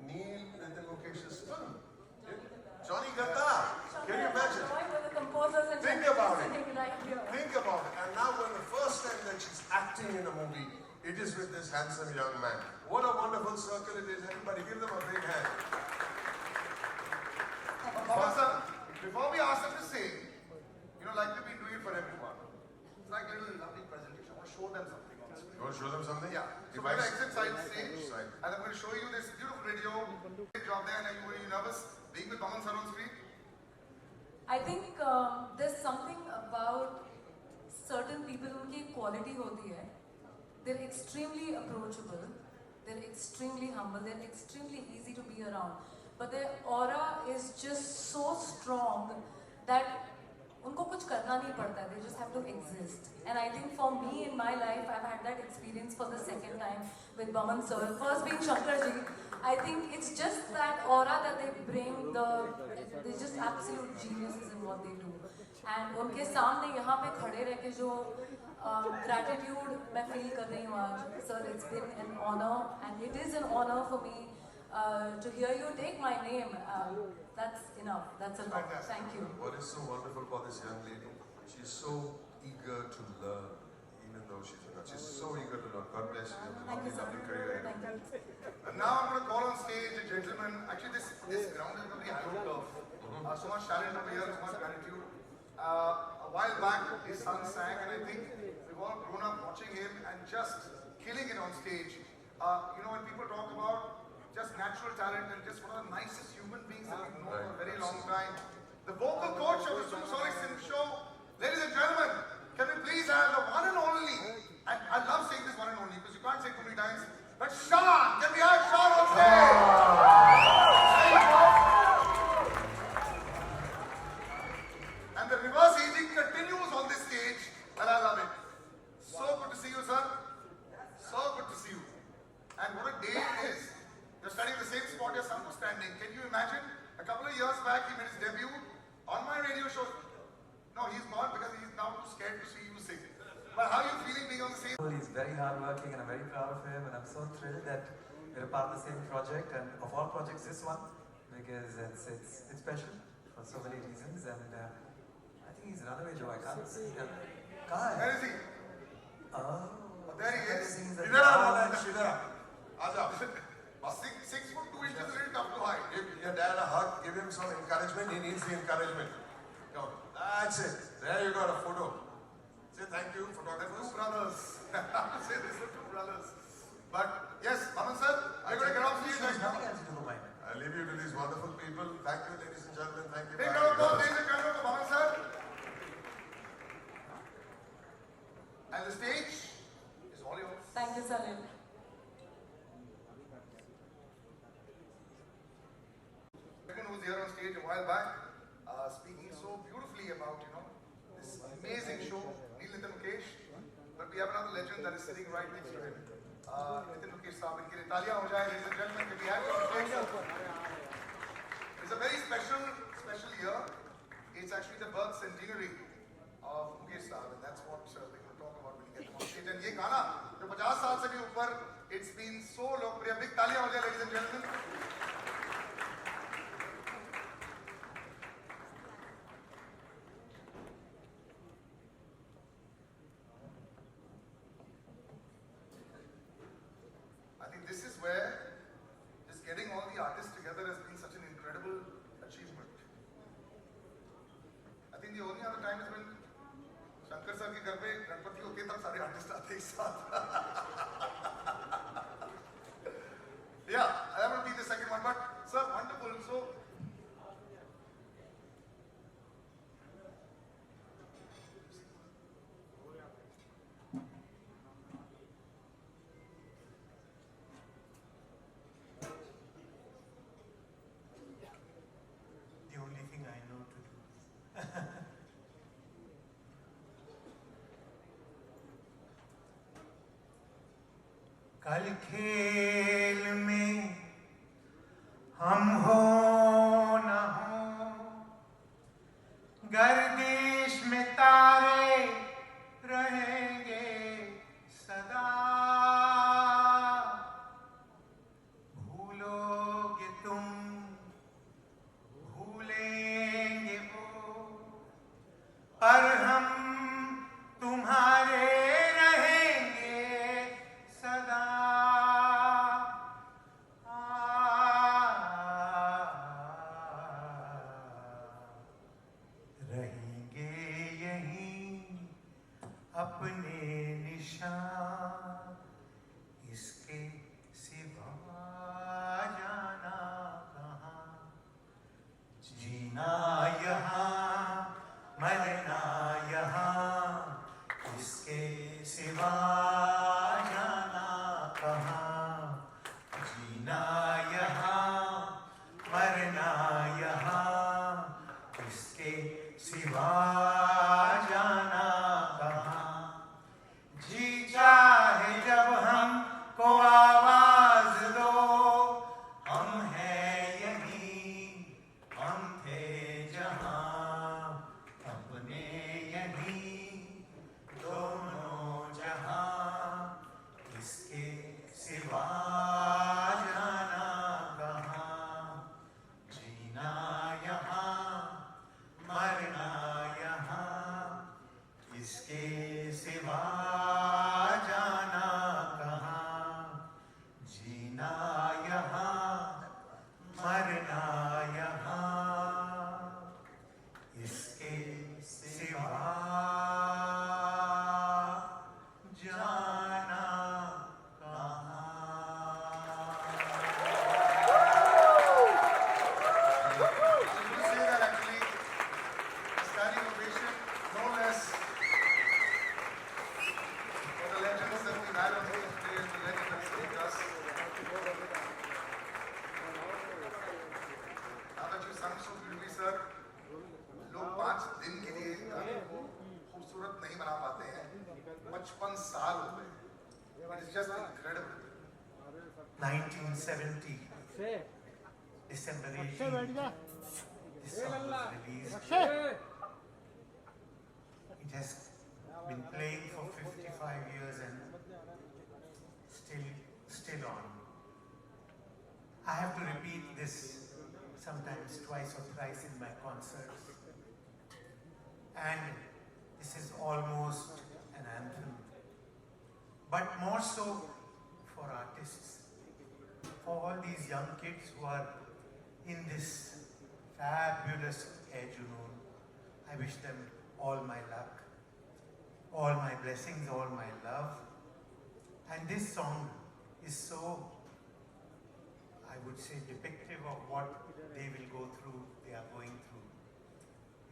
Neil Nitin Mukesh's film. Johnny Gadda. Can you imagine? Think about it. Think about it. And now when the first time that she's acting in a movie, it is with this handsome young man. What a wonderful circle it is. Everybody give them a big hand. Baba sir, before we ask them to sing, like we've been doing it for everyone. It's like, them something on screen. You want to show them something? Yeah. So If we're I- going to exit side stage, Side. and I'm going to show you this beautiful video. Great job there. And are you nervous being with Baman sir on screen? I think there's something about certain people उनकी quality होती है. They're extremely approachable. They're extremely humble. They're extremely easy to be around. But their aura is just so strong that उनको कुछ करना नहीं पड़ता. They just have to exist. And I think for me in my life, I've had that experience for the second time with Baman sir. First being Shankar ji. I think it's just that aura that they bring. They're just absolute geniuses in what they do. And उनके सामने यहाँ पे खड़े रह के जो gratitude मैं feel कर रही हूँ आज. Sir, it's been an honor, and it is an honor for me to hear you take my name. That's enough. That's a lot. Fantastic. Thank you. What is so wonderful about this young lady? She's so eager to learn, even though she's not. She's so eager to learn. God bless you. You have a lovely, lovely career. Thank you. And now I'm going to call on stage a gentleman. Actually, this ground is going to be hallowed curve. So much talent over here, so much gratitude. A while back, his son sang, and I think we've all grown up watching him and just killing it on stage. You know, when people talk about just natural talent and just one of the nicest human beings that we've known for a very long time, the vocal coach of the Supersonic Synth Show, ladies and gentlemen, can we please have the one and only, and I love saying this one and only because you can't say it too many times, but Sean, can we have Sean on stage? There you go. And the reverse aging continues on this stage, and I love it. So good to see you, sir. So good to see you. And what a day it is. You're standing in the same spot your son was standing. Can you imagine? A couple of years back, he made his debut on my radio show. No, he's not because he's now too scared to see you sing. But how are you feeling being on the same? He's very hardworking, and I'm very proud of him, and I'm so thrilled that we're a part of the same project, and of all projects, this one, because it's special for so many reasons, and I think he's run away, Joe. I can't see him. Where is he? Oh, there he is. He's a Idhar aa, Idhar aa. Aaja. 6 foot 2 inches is really tough to hide. Give your dad a hug. Give him some encouragement. He needs the encouragement. Come on. That's it. There you got a photo. Say thank you, The photographers. two brothers. Say this, the two brothers. But yes, Baman sir, we're going to get off stage right now. nothing else to do, mine. I leave you to these wonderful people. Thank you, ladies and gentlemen. Thank you. Big Bye. round of applause, ladies and gentlemen, for Baman sir. And the stage is all yours. Thank you, Salil. Who was here on stage a while back, speaking so beautifully about, this amazing show, Neil Nitin Mukesh. But we have another legend that is sitting right next to him. Nitin Mukesh Saab, inke liye taaliyan ho jaye, ladies and gentlemen, can we have your attention? It's a very special year. It's actually the birth centenary of Mukesh Saab, and that's what we're going to talk about when we get him on stage. And ye gana, jo 50 saal se bhi upar, it's been so lokpriya. Big taaliyan ho jaye, ladies and gentlemen. I think this is where just getting all the artists together has been such an incredible achievement. I think the only other time is when Shankar sir के घर पे गणपति होके तब सारे artist आते एक साथ. Yeah, that would be the second one. But sir, wonderful. So. The only thing I know to do. कल खेल में हम हो न हो, गर्दिश में तारे रहेंगे सदा। भूलोगे तुम, भूलेंगे वो, पर हम तुम्हारे रहेंगे सदा। रहेंगे यहीं अपने निशान इसके सिवा जाना कहाँ, जीना यहाँ मरना यहाँ, इसके सिवा जाना कहाँ, जीना यहाँ मरना यहाँ, इसके सिवा जाना कहाँ। जी चाहे जब हमको आवाज दो, हम हैं यहीं, हम थे जहाँ, अपने यहीं दोनों जहाँ, इसके सिवा जाना कहाँ, जीना यहाँ मरना यहाँ, इसके सिवा जाना कहाँ, जीना यहाँ मरना यहाँ, इसके सिवा जाना कहाँ। I was going to say that actually, a standing ovation, no less, for the legends that we've had on stage today and the legend that's with us. Now that you sung so beautifully, sir, लोग 5 दिन के लिए गाने को खूबसूरत नहीं बना पाते हैं, 55 साल हो गए. It is just incredible. 1970, December 18, this song was released. It has been playing for 55 years and still on. I have to repeat this sometimes twice or thrice in my concerts. And this is almost an anthem. But more so for artists, for all these young kids who are in this fabulous Hai Junoon. I wish them all my luck, all my blessings, all my love. And this song is so, I would say, depictive of what they will go through, they are going through.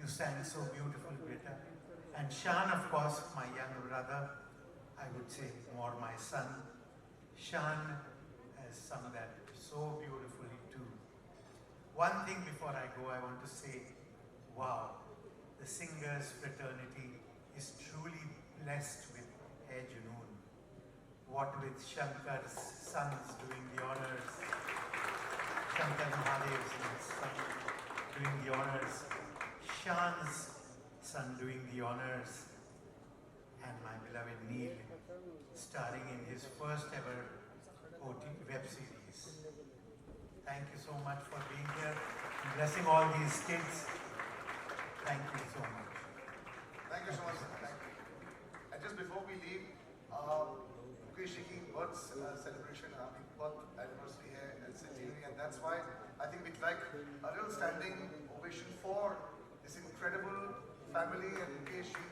You sang so beautiful, Greta. And Shan, of course, my young brother, I would say more my son. Shan has sung that so beautifully too. One thing before I go, I want to say, wow, the singers fraternity is truly blessed with Hai Junoon. What with Shankar's sons doing the honors, Shankar Mahadev's son doing the honors, Shan's son doing the honors, and my beloved Neil starring in his first ever web series. Thank you so much for being here and blessing all these kids. Thank you so much. Thank you so much, sir. Thank you. And just before we leave, Mukesh ji ki birth celebration, birth anniversary hai and centenary, and that's why I think we'd like a real standing ovation for this incredible family and Mukesh ji.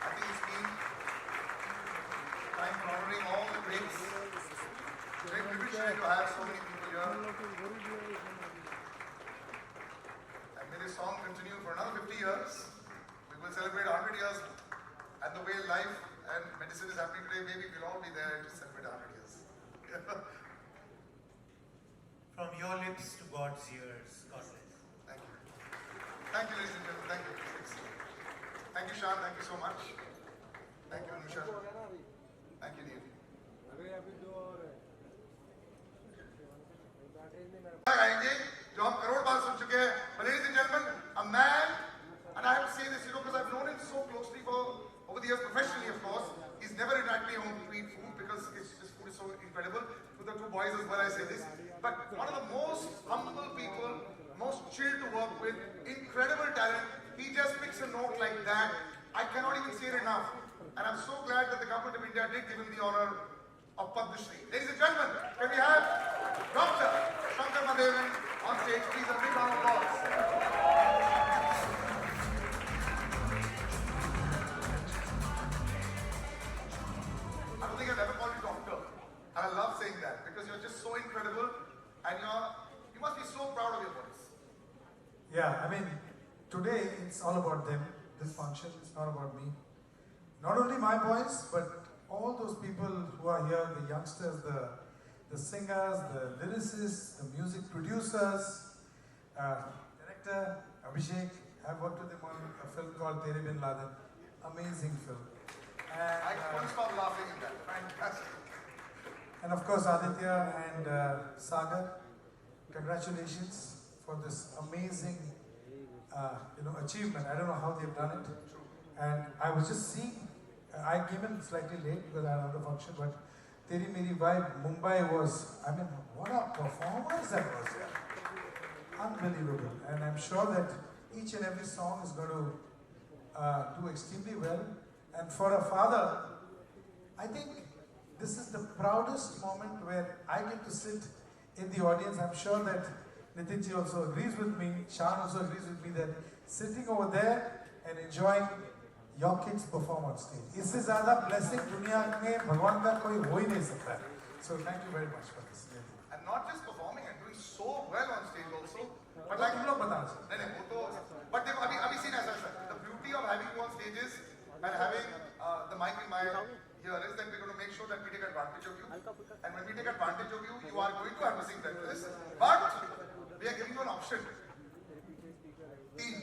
I think it's been time for honoring all the greats. Great privilege to have so many people here. And may this song continue for another 50 years. We will celebrate 100 years. And the way life and medicine is happening today, maybe we'll all be there to celebrate 100 years. From your lips to God's ears, God bless. Thank you. Thank you, ladies and gentlemen. Thank you. Thank you, Shan. Thank you so much. Thank you, Anusha. Thank you, Neil. गाएंगे जो हम करोड़ बार सुन चुके हैं. But ladies and gentlemen, a man, and I have to say this, because I've known him so closely over the years, professionally of course. He's never invited me home to eat food because his food is so incredible. To the two boys as well, I say this. But one of the most humble people, most chill to work with, incredible talent. He just picks a note like that. I cannot even say it enough. And I'm so glad that the government of India did give him the honor of Padma Shri. Ladies and gentlemen, can we have Dr. Shankar Mahadevan on stage? Please, a big round of applause. Yeah, I mean, today it's all about them. This function is not about me. Not only my boys, but all those people who are here, the youngsters, the singers, the lyricists, the music producers, director Abhishek. I've worked with him on a film called Tere Bin Laden. Amazing film. And, I couldn't stop laughing at that. Fantastic. and of course Aditya and Sagar. Congratulations for this amazing achievement. I don't know how they've done it. And I was just seeing, I came in slightly late because I had another function, but Teri Meri Vibe, Mumbai was, I mean, what a performance that was there. Unbelievable. And I'm sure that each and every song is going to do extremely well. And for a father, I think this is the proudest moment where I get to sit in the audience. I'm sure that Nitinji also agrees with me, Shan also agrees with me that sitting over there and enjoying your kids perform on stage. इससे ज़्यादा blessing दुनिया में भगवान का कोई हो ही नहीं सकता है. So thank you very much for this. And not just performing and doing so well on stage also. But like तुम लोग बताना चाहिए. नहीं वो तो. But देखो अभी seen ऐसा है. The beauty of having you on stages and having the mic in my here is that we're going to make sure that we take advantage of you. And when we take advantage of you, you are going to have to sing like this. But we are giving you an option. तीन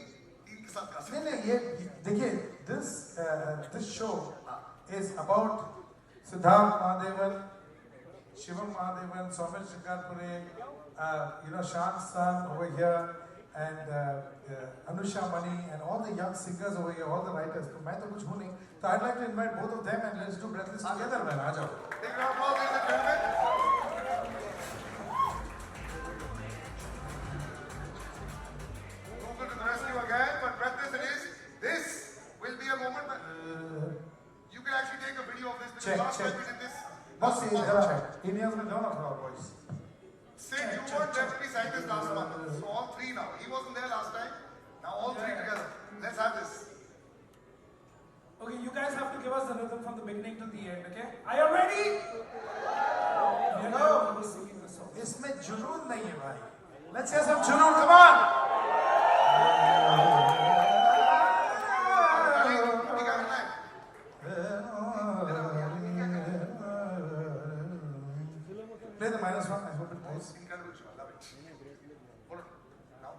के साथ गा सकते हैं. नहीं ये देखिए this show is about Siddharth Mahadevan, Shivam Mahadevan, Soumil Shikarpure, Shan's son over here, and Anusha Mani, and all the young singers over here, all the writers. तो मैं तो कुछ हूँ नहीं. So I'd like to invite both of them and let's do Breathless together, man. आ जाओ. Big round of applause, ladies and gentlemen. Google to the rescue again, but Breathless it is. This will be a moment when you can actually take a video of this because last time we did this. बस ये Indians में down of our voice. Sid, you weren't there to be sang this last month. So all three now. He wasn't there last time. Now all three together. Let's have this. Okay, you guys have to give us the rhythm from the beginning to the end, okay? Are you ready? You know, we're singing the song. इसमें जुनून नहीं है भाई. Let's hear some जुनून, come on! Play the minus one, I hope it plays. Incredible show, I love it. Hold on. Now.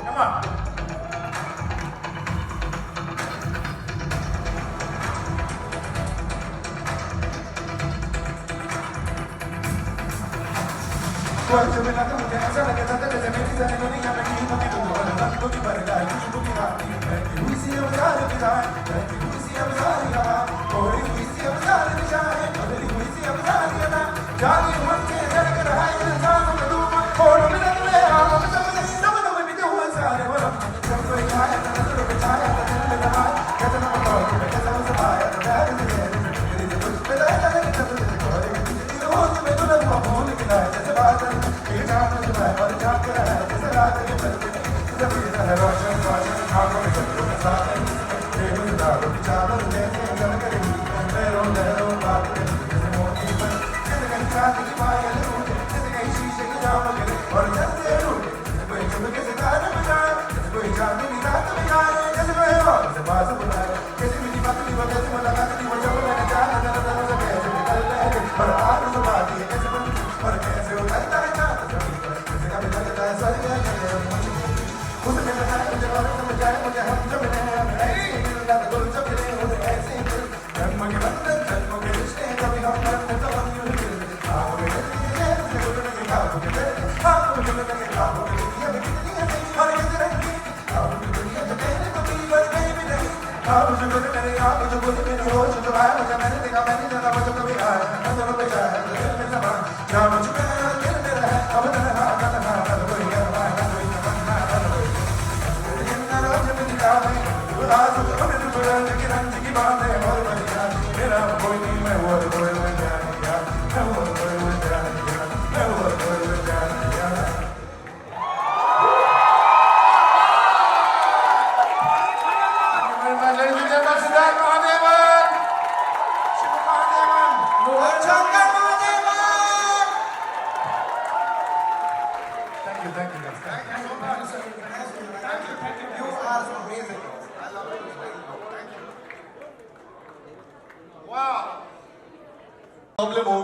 Come on. Cuando me la toque, esa la que trata de ser feliz, no ni a mí, no quiero no la tanto que para dar, que no quiera, que we see a bazar de dar, que we see a bazar de dar, or we see a bazar de dar, or we see a bazar de dar, जाने मन के डर कर है इंसान को दूर, और मिलन में आओ, सब में भी तो हुआ सारे वो, सब कोई खाया ना तो बिछाया ना दिल में लगा, कहता ना बताओ कि कैसा हो सबाया, प्यार से तेरे कुछ पे लाया ना सब और ये रोज में तो लगा फोन किया जैसे बात ये जान में मैं और जान कर है जैसे रात के बदले जमीन है रोशन रोशन आंखों में सब कुछ साथ है प्रेम का विचार जैसे जल करे मेरो मेरो बात जैसे मोती पर जैसे कहीं चांद की माया लूट जैसे कहीं शीशे की जाम लगे और जैसे लूट जैसे कोई चुपके से गाना बजाए जैसे कोई चांद की रात बजाए जैसे कोई और से बात बुलाए कैसे मेरी बात नहीं बजे से मुलाकात नहीं हो जब मैंने जाना जाना जाना से कैसे निकल ले और आप तो बात ये कैसे और कैसे उतरता है कैसे का बिना लगता है सारी मुझे मैं बताया मुझे और समझाया मुझे हम जब ऐसे मिलना तो जब मिले मुझे ऐसे जन्म के बंधन जन्म के रिश्ते कभी हम करते तो हम यूं मिलते आओ मेरे लिए मुझे बोलने के काम के तेरे आप मुझे बोलने के काम के दुनिया में कितनी है और कितनी रंगी आओ मुझे दुनिया में तेरे को भी पर कहीं भी नहीं आप मुझे बोले मेरे आप मुझे बोले मेरे होश तो आया मुझे मैंने देखा मैंने जाना मुझे कभी आया मैं दोनों पे जाया दिल में समा क्या मुझे दिल में रहा अब तन्हा तन्हा कर कोई अरमान कोई तमन्ना कर कोई जिन्ना रोज में निकाल आज तो मेरे बुलाने की रंज की बात है और बढ़िया मेरा कोई नहीं मैं वो कोई मैं जान गया मैं वो कोई मैं जान गया मैं वो कोई मैं जान गया Ladies and gentlemen, Siddharth Mahadevan, Shiva Mahadevan, Shankar Mahadevan. Thank you so much. Thank you. You are amazing. I love you. Thank you. Wow. Problem हो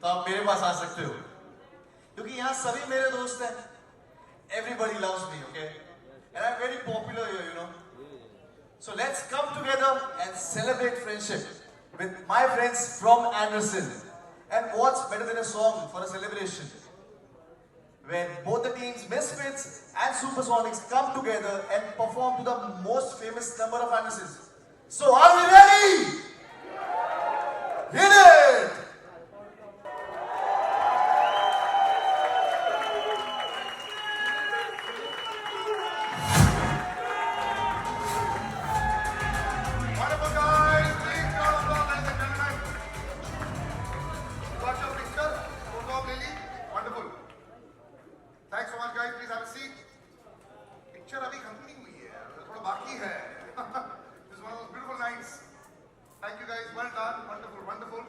तो आप मेरे पास आ सकते हो क्योंकि यहाँ सभी मेरे दोस्त हैं. Everybody loves me, okay? And I'm very popular here, you know. So let's come together and celebrate friendship with my friends from Anderson. And what's better than a song for a celebration? When both the teams, Misfits and Supersonics, come together and perform to the most famous number of Andersons. So are we ready? Hit it! Wonderful guys. Please round of applause, ladies and gentlemen. Got your picture? Photo of Lily? Wonderful. Thanks so much, guys. Please have a seat. Picture अभी खत्म नहीं हुई है, थोड़ा बाकी है. This is one of those beautiful nights. Thank you, guys. Well done. Wonderful, wonderful.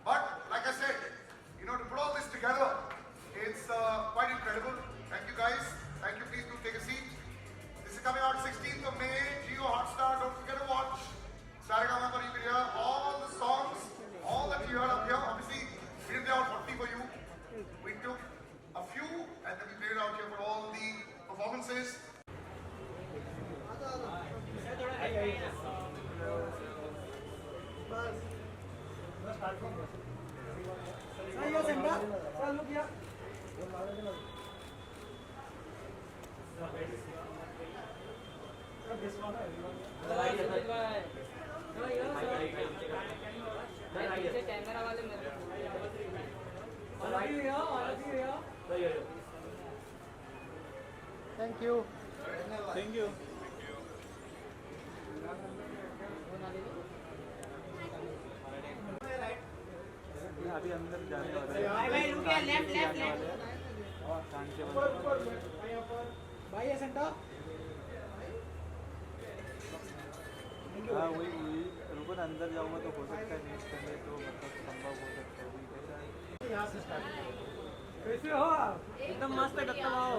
But like I said, you know, to put all this together, it's quite incredible. Thank you, guys. Thank you. Please do take a seat. This is coming out 16th of May. Jio Hotstar. Don't forget to watch. Saregama for you can hear all the songs, all that you heard up here. Obviously, we didn't play out 40 for you. We took a few and then we played out here for all the performances. Thank you. Thank you. अभी अंदर जाने वाले हैं. भाई ये centre. हाँ वही रुको ना, अंदर जाऊंगा तो हो सकता है नेक्स्ट टाइम तो मतलब संभव हो सकता है. यहाँ से स्टार्ट. कैसे हो आप? एकदम मस्त है. कत्ता आओ.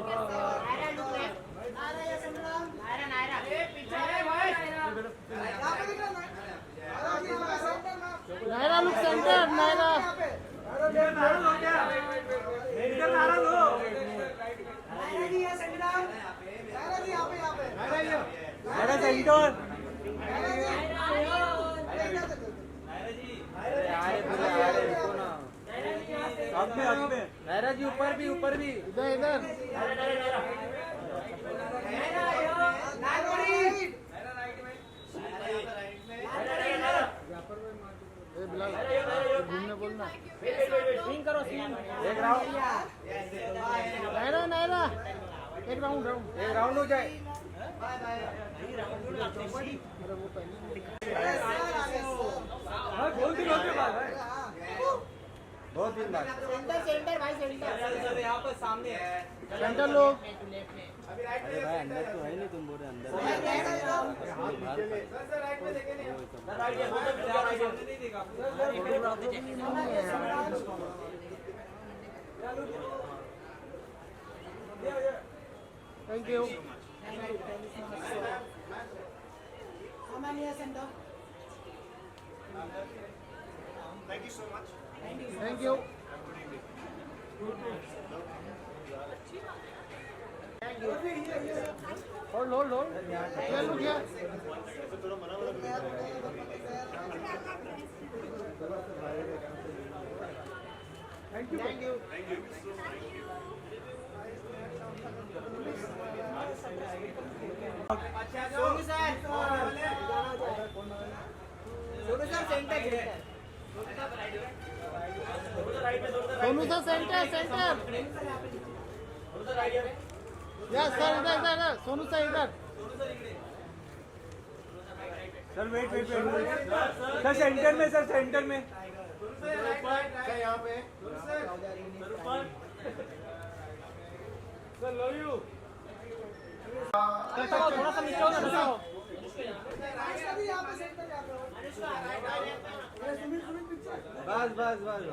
Naira look centre. नायरा. नायरा लो क्या? इधर नायरा लो. नायरा जी ये सेंटर. नायरा जी यहाँ पे. नायरा जी. नायरा सेंटर. नायरा जी. नायरा जी ऊपर भी. इधर इधर. घूमने बोलना. स्विंग करो. एक राउंड. नायरा एक राउंड. एक राउंड हो जाए. बहुत दिन हो गए बाद. बहुत दिन बाद. सेंटर भाई सेंटर. यहाँ पर सामने है सेंटर लोग. अरे भाई अंदर तो है नहीं, तुम बोल रहे अंदर. Thank you. Thank you so much. Thank you. Hold. ये look here. Thank you. Sonu sir. Sonu sir centre. Yes sir. इधर. सोनू सर इधर. Sir wait. सर सेंटर में. सर यहाँ पे. Sir love you. थोड़ा सा नीचे हो. यहाँ पे सेंटर. बस बस बस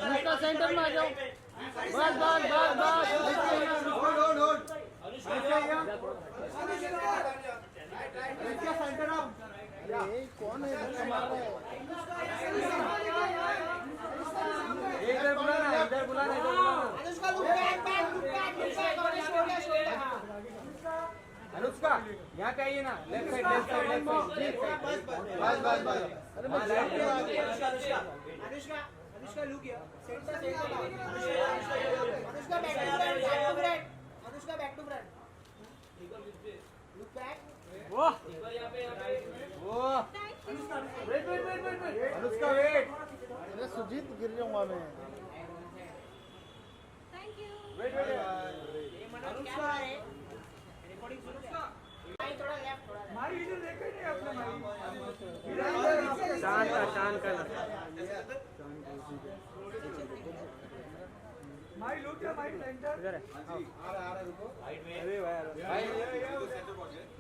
अनुष्का सेंटर में आ जाओ बस बस बस बस अनुष्का सेंटर अप कौन है इधर बुलाना इधर बुलाना अनुष्का लुक बैक अनुष्का यहाँ का आइए ना लेफ्ट साइड बस बस बस अरे Anushka Anushka look here centre Anushka back to front Anushka back to front look back वो वेट अनुष्का वेट अरे सुजीत गिर जाऊंगा मैं थैंक यू वेट अनुष्का थोड़ा लेफ्ट थोड़ा मारी इधर देखो नहीं अपने शान का माई लुक या माई सेंटर इधर है आ रहा रुको अरे भाई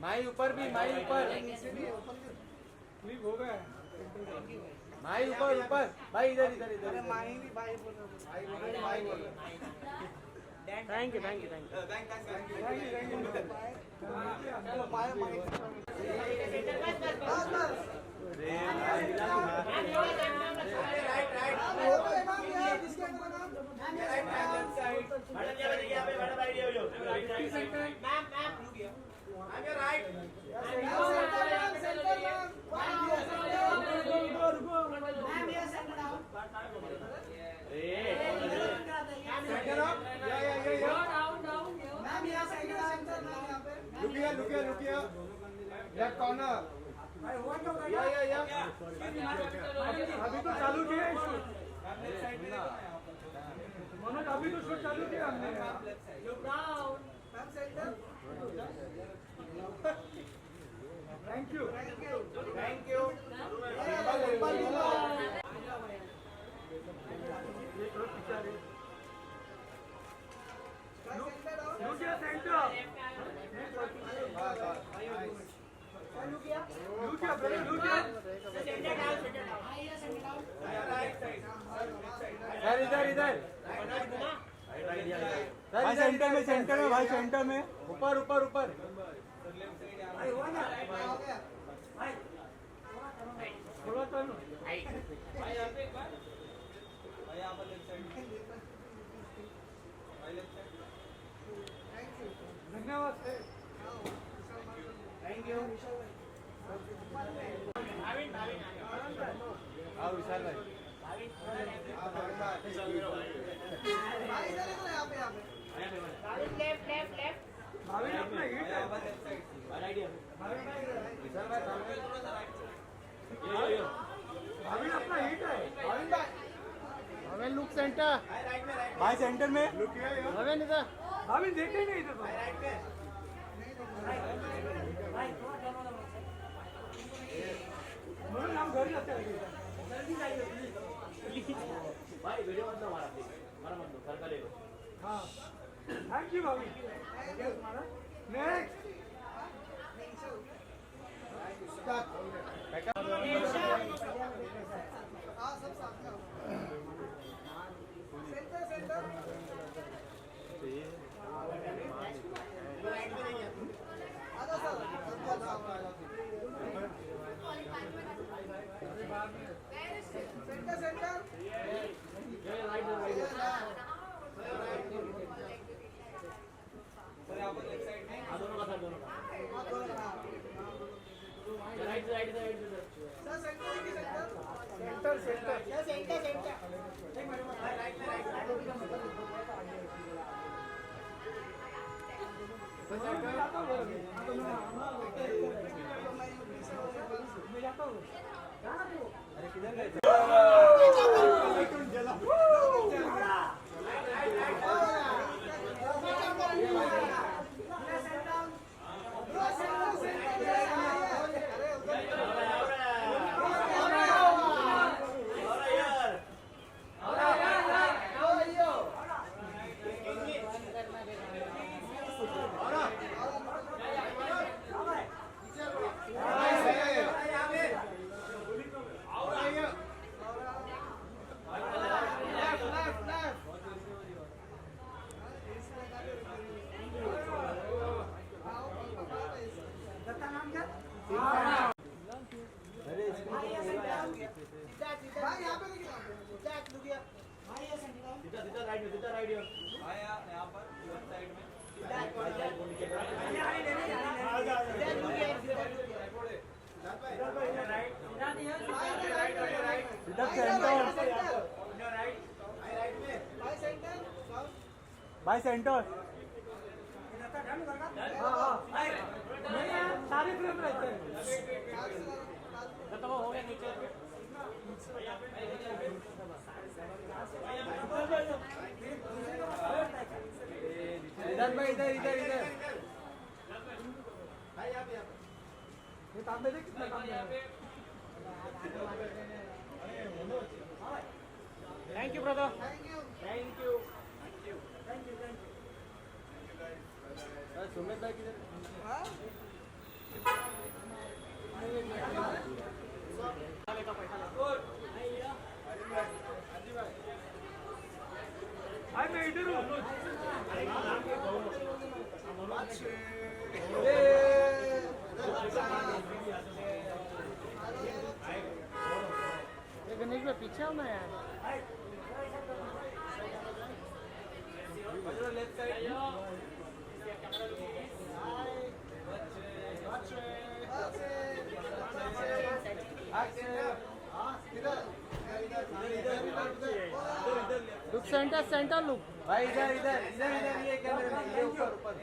माई ऊपर भी माई ऊपर क्लिक हो गया माई ऊपर ऊपर भाई इधर इधर इधर अरे माई भी भाई बोल thank you thank you thank you लुकिया लेफ्ट कॉर्नर या अभी तो चालू किया मनोज अभी तो शूट चालू किया हमने थैंक यू इधर इधर भाई सेंटर में भाई सेंटर में ऊपर ऊपर ऊपर थोड़ा चलो धन्यवाद थैंक यू आओ विशाल भाई भाविन अपना हिट है भाविन अपना हिट है भाविन लुक सेंटर भाई सेंटर में भाविन इधर भाविन देखे नहीं इधर म्हणून हम घर जाते हैं जल्दी जाइए भाई वीडियो मत लो हमारा मत लो घर का ले लो हाँ थैंक यू भाभी नेक्स्ट अरे किधर गए अरे इसमें तो पूरा भाई यहाँ पे देखिए सिद्धार्थ लुक हियर भाई ये सिद्धार्थ राइट में सिद्धार्थ राइट हियर भाई यहाँ पर लेफ्ट साइड में सिद्धार्थ बाय सेंटर सारे फ्रेम रहते हैं हो गया नीचे इधर भाई इधर इधर इधर ये काम दे कितना काम thank you brother thank you thank you Sumit भाई किधर मैं इधर हूँ गणेश में पीछे हूँ मैं यार left side look centre centre look भाई इधर इधर इधर इधर ये कैमरे में ये ऊपर ऊपर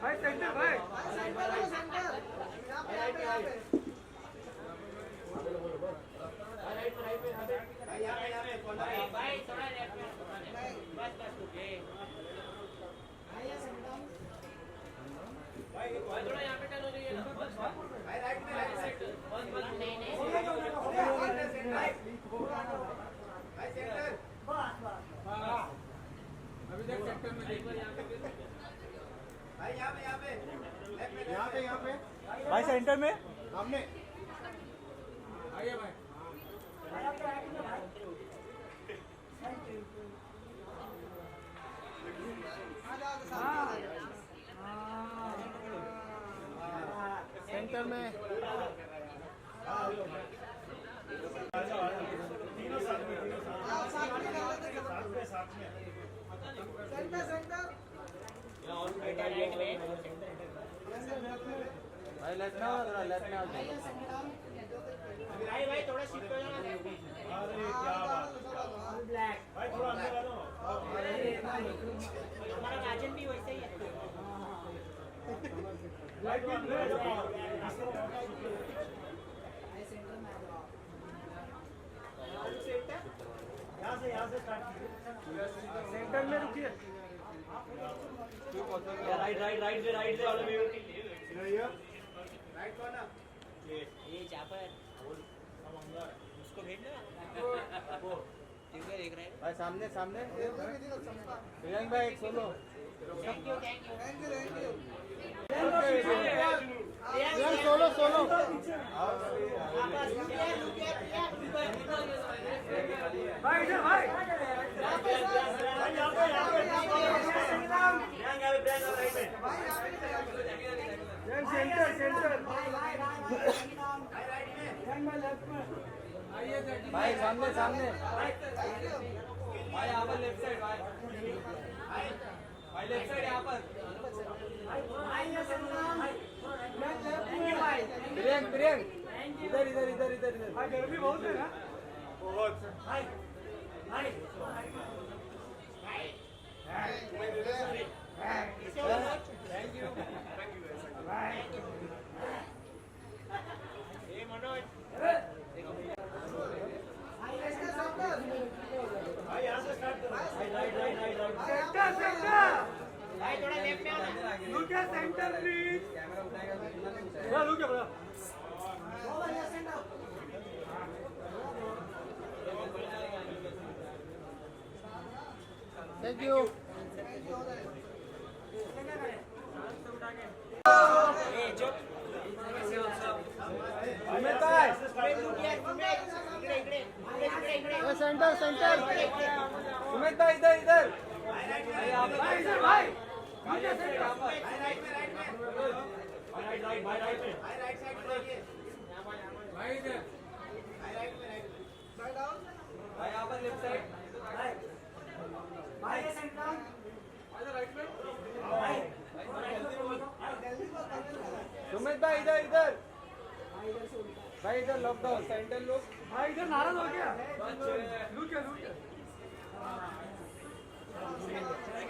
भाई सेंटर भाई सेंटर यहाँ पे यहाँ पे भाई थोड़ा लेफ्ट में बस बस भाई थोड़ा यहाँ पे टर्न हो जाइए भाई राइट में राइट साइड बस बस नहीं नहीं भाई सेंटर बस बस अभी देख सेंटर में देख यहाँ पे भाई यहाँ पे यहाँ पे भाई सेंटर में सामने आइए भाई सेंटर में सेंटर सेंटर भाई लेफ्ट में आओ लेफ्ट में आओ भाई थोड़ा शिफ्ट हो जाना अरे क्या बात ब्लैक भाई थोड़ा अंदर आ जाओ हमारा राजन भी वैसे ही है लाइट में यहाँ से स्टार्ट कीजिए सेंटर में रुकिए राइट राइट राइट से ऑल व्यू राइट कॉर्नर ये चापर उसको भेजना देख रहे भाई सामने सामने प्रियंक भाई एक solo thank you thank you solo solo भाई इधर भाई सेंटर सेंटर भाई सामने सामने भाई यहाँ पर लेफ्ट साइड भाई लेफ्ट साइड यहाँ पर प्रियंक प्रियंक इधर इधर इधर इधर इधर गर्मी बहुत है ना बहुत थैंक यू मनोज भाई यहाँ से स्टार्ट करो right right right centre centre भाई थोड़ा लेफ्ट में आओ look at centre please camera उठाएगा लुक एट बड़ा thank you centre centre Sumit भाई इधर इधर भाई इधर भाई सुमित भाई इधर इधर भाई इधर लॉकडाउन सेंटर लोग भाई इधर नाराज हो गया लूट क्या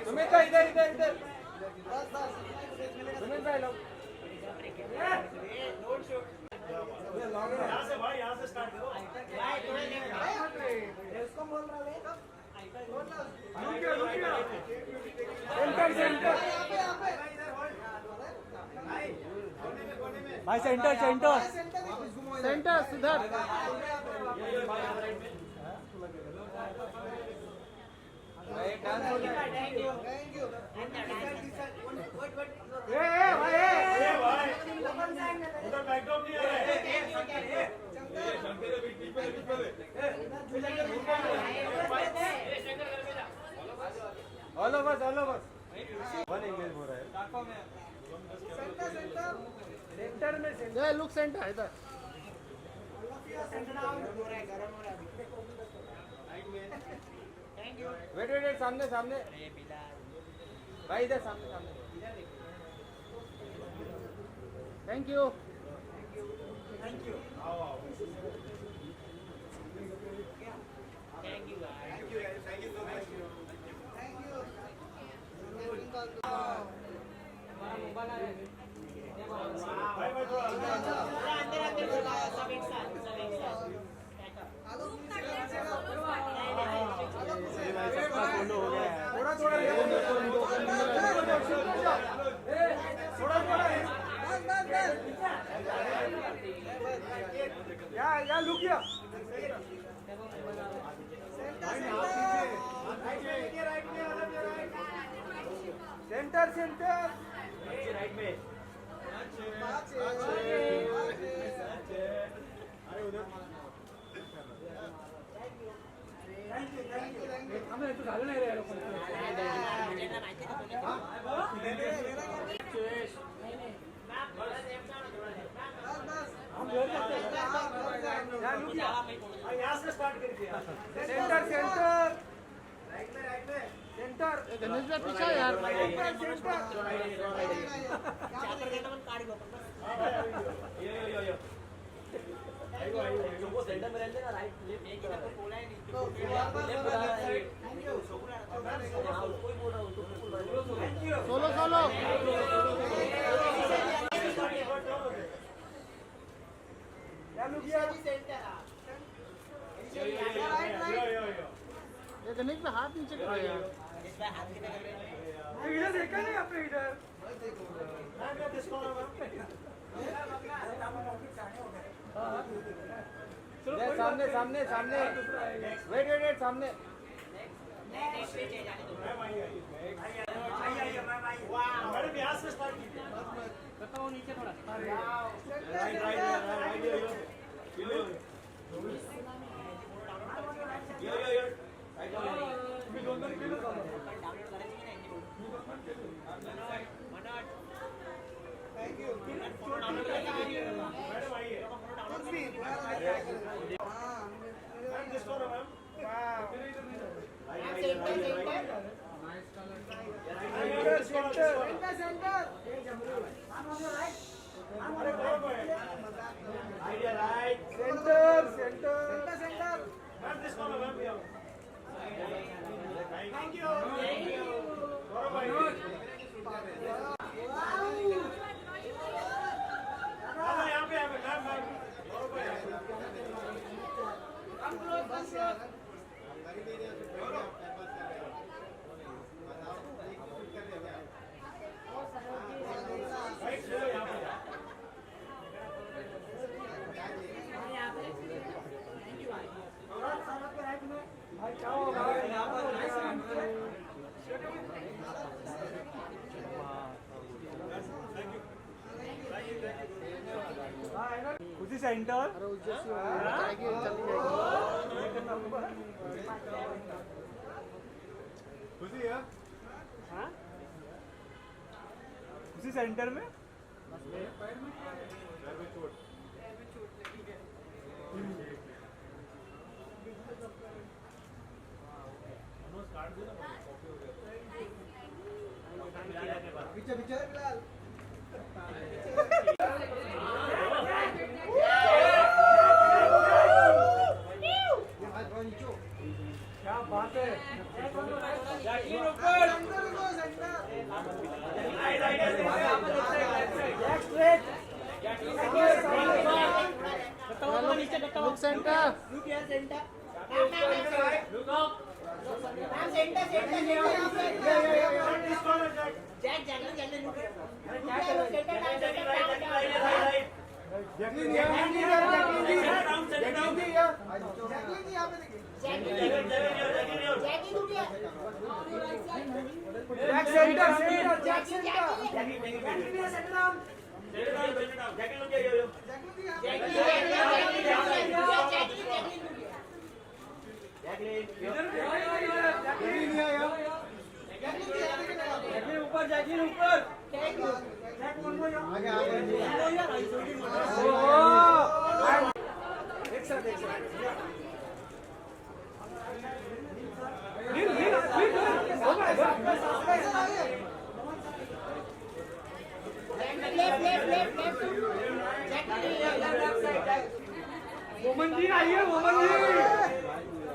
सुमित भाई इधर इधर इधर सुमित भाई लोग यहाँ से स्टार्ट करो बोल रहा भाई centre centre centre Siddharth all over one engage हो रहा है सेंटर में लुक सेंटर इधर वेट वेट वेट सामने सामने भाई इधर सामने सामने thank you thank you so much या लुक किया सेंटर सेंटर राइट में अरे उधर हमें तो झालं नाही रे यहाँ से स्टार्ट करिए सेंटर सेंटर राइट में सेंटर गणेश भाई पीछे यार सेंटर में रहते ना राइट लेफ्ट एक ही नंबर बोला है नहीं सोलो सोलो ये गणेश पे हाथ नीचे करो यार इधर देखा नहीं आपने इधर सामने सामने सामने वेट वेट वेट सामने मैडम यहाँ से स्टार्ट कीजिए नीचे थोड़ा उसी सेंटर सेंटर में क्या बात है Look center. Look here center. Look up. Center. Jack. वोमन जी आइए वोमन जी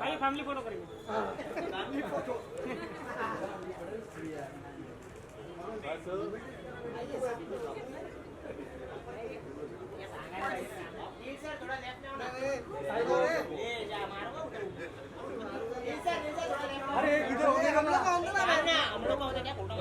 आइए फैमिली फोटो करेंगे फैमिली फोटो अरे इधर हम लोग का अंदर हम लोग का क्या फोटो